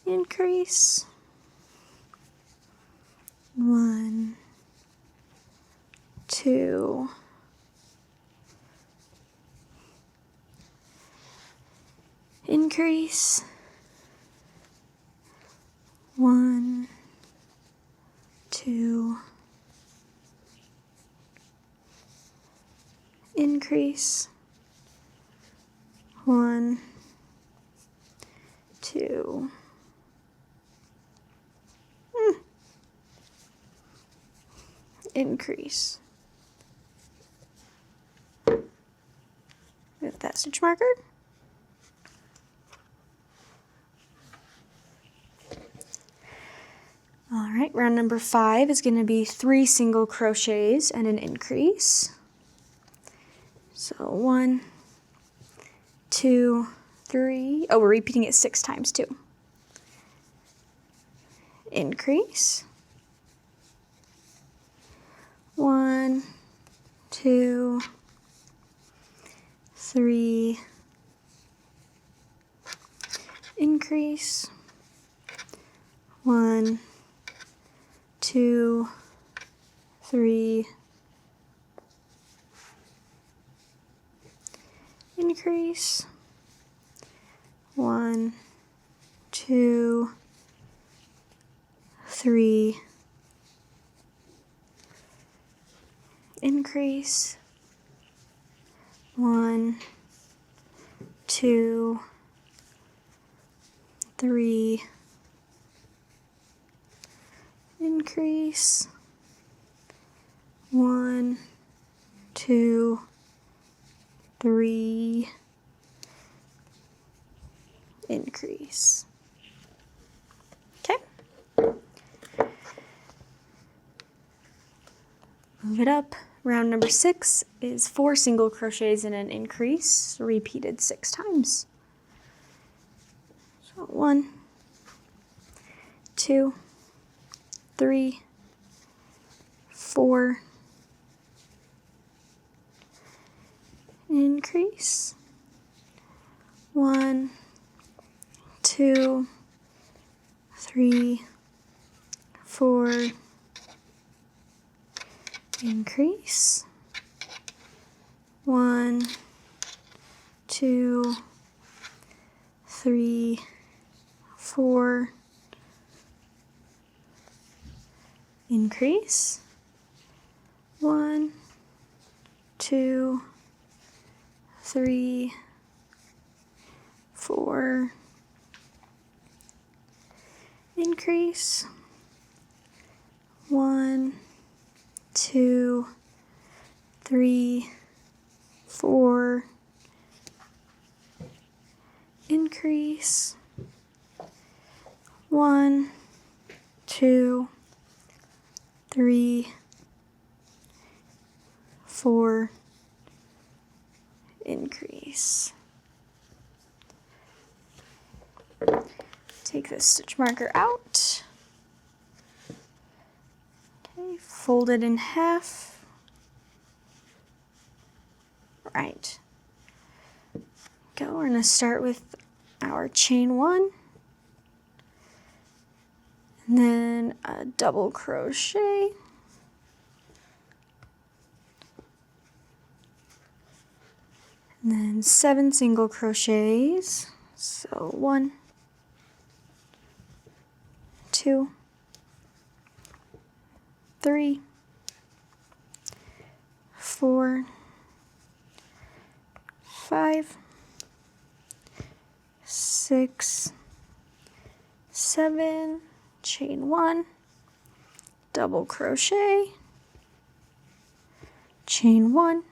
increase, 1, 2, increase, 1, 2, increase, 1, 2, increase. With that stitch marker. All right, round number 5 is going to be 3 single crochets and an increase. So 1, 2, 3. Oh, we're repeating it 6 times too. Increase. 1, 2, 3. Increase. 1, 2, 3. Increase. 1, 2, 3. Increase. 1, 2, 3. Increase. 1, 2, 3. Increase. Okay. Move it up. Round number 6 is 4 single crochets and an increase, repeated 6 times. So So 1, 2, 3, 4, increase, 1, 2, 3, 4, increase, 1, 2, 3, 4, increase, 1, 2, 3, 4, increase, 1, 2, 3, 4, increase, 1, 2, 3, 4, increase. Take this stitch marker out. Okay, fold it in half. Right. Go, we're going to start with our chain 1. And then a double crochet. And then 7 single crochets. So 1, 2, 3, 4, 5, 6, 7, chain 1, double crochet, chain 1,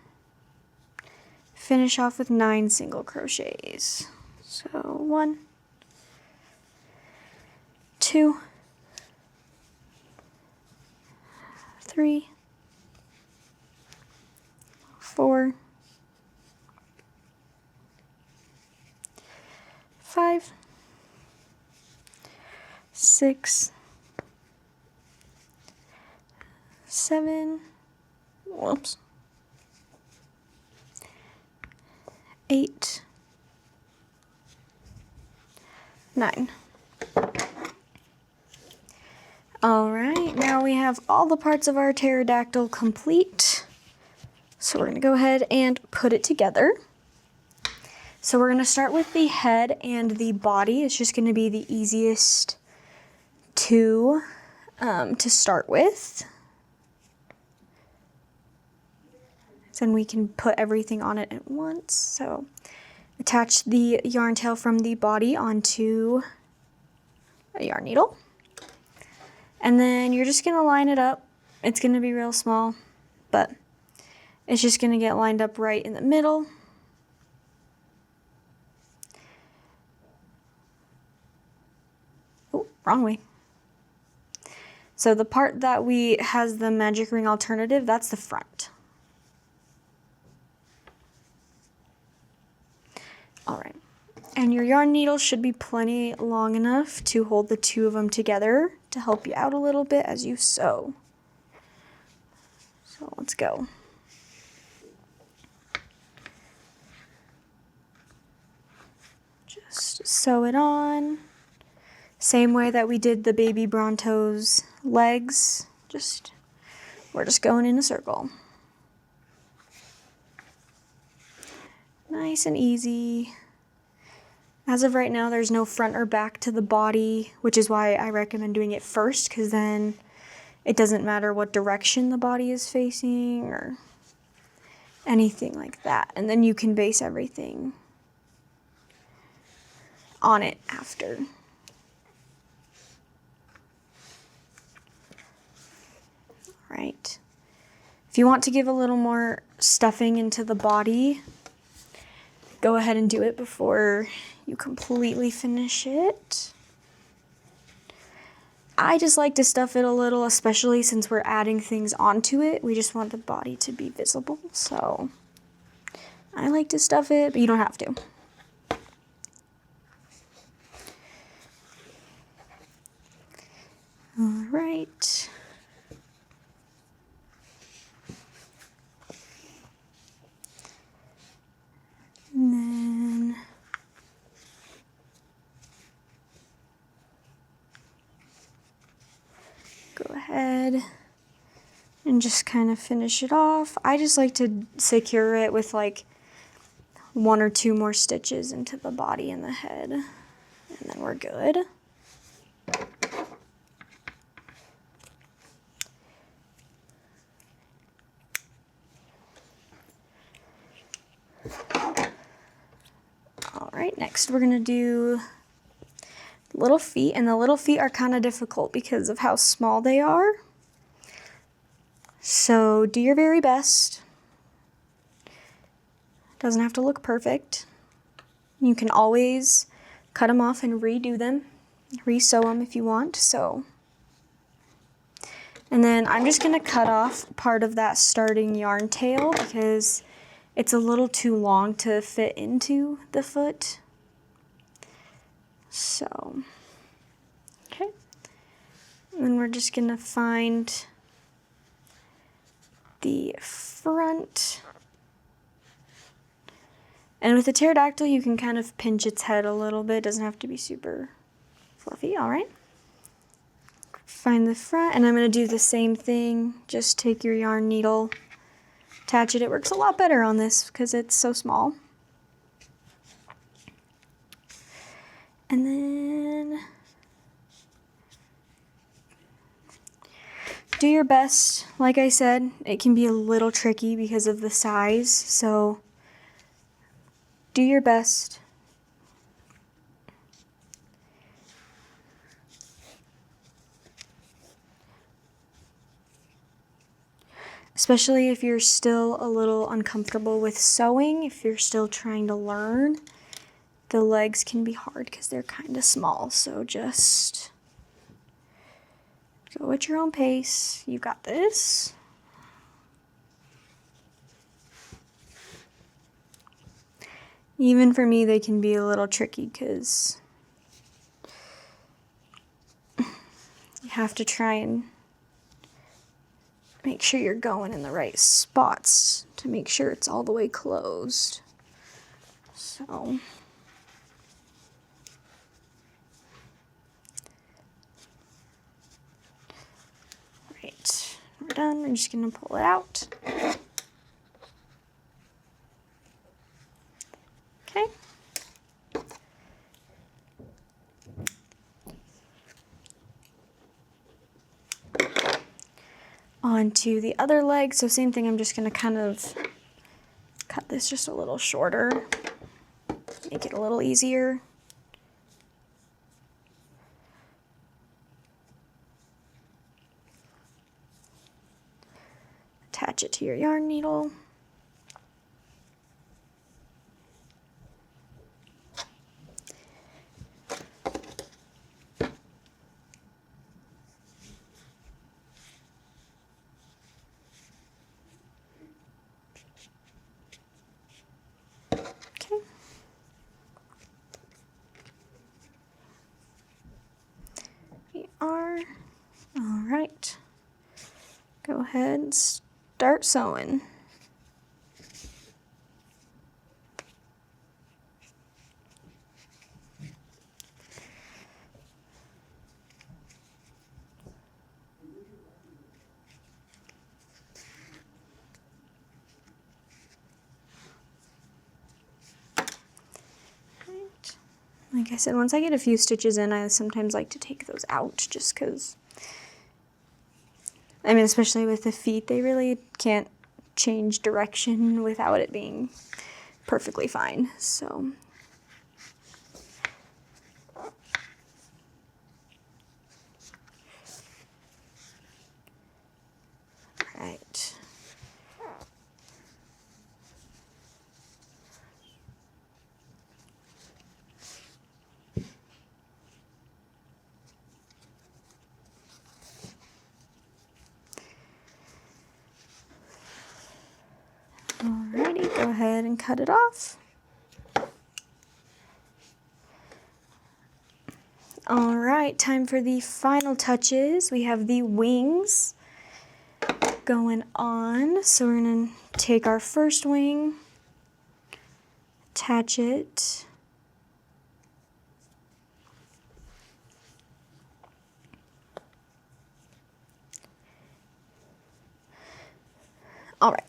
finish off with 9 single crochets. So 1, 2, 3, 4, 5, 6, 7, whoops, 8, 9. All right, now we have all the parts of our pterodactyl complete. So we're going to go ahead and put it together. So we're going to start with the head and the body. It's just going to be the easiest two to start with. Then we can put everything on it at once. So attach the yarn tail from the body onto a yarn needle. And then you're just going to line it up. It's going to be real small, but it's just going to get lined up right in the middle. Oh, wrong way. So the part that has the magic ring alternative, that's the front. All right. And your yarn needle should be plenty long enough to hold the two of them together to help you out a little bit as you sew. So let's go. Just sew it on. Same way that we did the baby Bronto's legs. We're just going in a circle. Nice and easy. As of right now, there's no front or back to the body, which is why I recommend doing it first, because then it doesn't matter what direction the body is facing or anything like that. And then you can base everything on it after. All right. If you want to give a little more stuffing into the body, go ahead and do it before you completely finish it. I just like to stuff it a little, especially since we're adding things onto it. We just want the body to be visible, so I like to stuff it, but you don't have to. All right. And then go ahead and just kind of finish it off. I just like to secure it with like 1 or 2 more stitches into the body and the head, and then we're good. All right, next we're gonna do little feet, and the little feet are kind of difficult because of how small they are. So do your very best. Doesn't have to look perfect. You can always cut them off and redo them, re-sew them if you want. So, and then I'm just gonna cut off part of that starting yarn tail because it's a little too long to fit into the foot. So, okay. And then we're just gonna find the front. And with the pterodactyl, you can kind of pinch its head a little bit. It doesn't have to be super fluffy, all right? Find the front, and I'm gonna do the same thing. Just take your yarn needle, attach it. It works a lot better on this because it's so small. And then do your best. Like I said, it can be a little tricky because of the size, so do your best. Especially if you're still a little uncomfortable with sewing, if you're still trying to learn, the legs can be hard because they're kind of small. So just go at your own pace. You got this. Even for me, they can be a little tricky because you have to try and make sure you're going in the right spots to make sure it's all the way closed. So, right, we're done. I'm just gonna pull it out. Okay. Onto the other leg. So same thing, I'm just gonna kind of cut this just a little shorter, make it a little easier. Attach it to your yarn needle. All right, go ahead and start sewing. Like I said, once I get a few stitches in, I sometimes like to take those out just because, I mean, especially with the feet, they really can't change direction without it being perfectly fine. So, right. Alrighty, go ahead and cut it off. All right, time for the final touches. We have the wings going on. So we're gonna take our first wing, attach it. All right,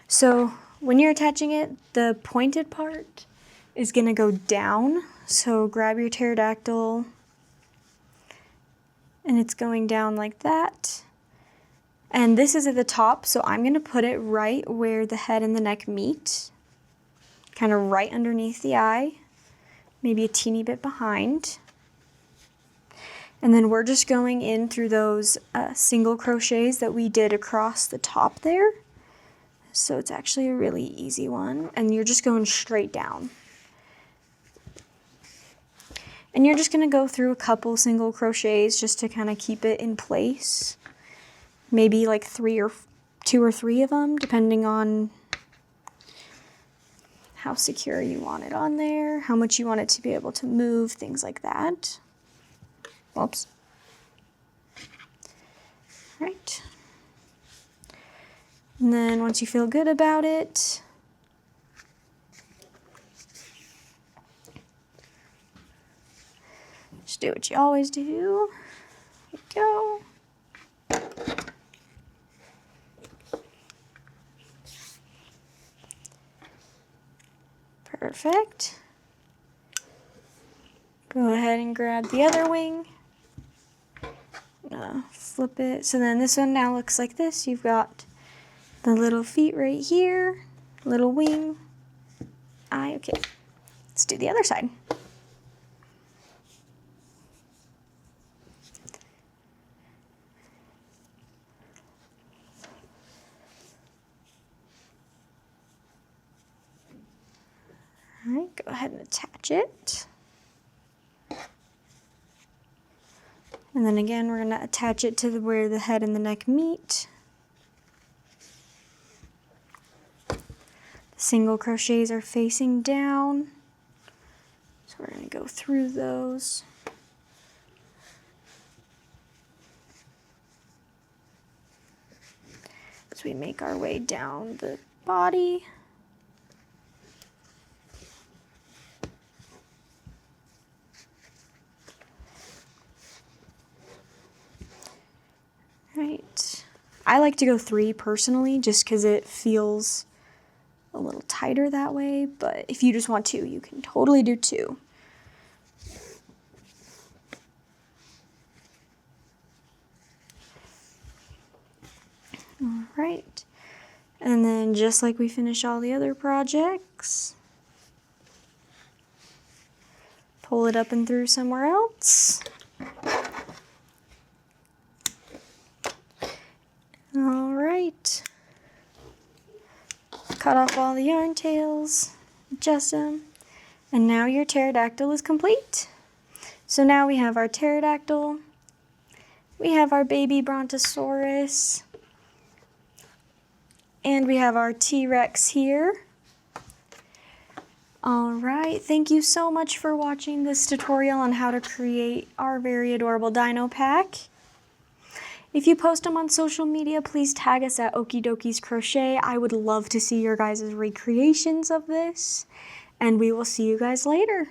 so when you're attaching it, the pointed part is gonna go down. So grab your pterodactyl, and it's going down like that. And this is at the top, so I'm gonna put it right where the head and the neck meet, kind of right underneath the eye, maybe a teeny bit behind. And then we're just going in through those single crochets that we did across the top there. So it's actually a really easy one, and you're just going straight down. And you're just gonna go through a couple single crochets just to kind of keep it in place. Maybe like two or three of them, depending on how secure you want it on there, how much you want it to be able to move, things like that. Oops. All right. And then once you feel good about it, just do what you always do. There you go. Perfect. Go ahead and grab the other wing. Flip it. So then this one now looks like this. You've got the little feet right here, little wing, eye. Okay, let's do the other side. All right, go ahead and attach it. And then again, we're gonna attach it to where the head and the neck meet. Single crochets are facing down, so we're going to go through those. As we make our way down the body. Right. I like to go 3 personally, just because it feels a little tighter that way, but if you just want 2, you can totally do 2. All right, and then just like we finish all the other projects, pull it up and through somewhere else. All right. Cut off all the yarn tails, adjust them, and now your pterodactyl is complete. So now we have our pterodactyl, we have our baby Brontosaurus, and we have our T-Rex here. All right, thank you so much for watching this tutorial on how to create our very adorable dino pack. If you post them on social media, please tag us at Dokeys Crochet. I would love to see your guys' recreations of this, and we will see you guys later.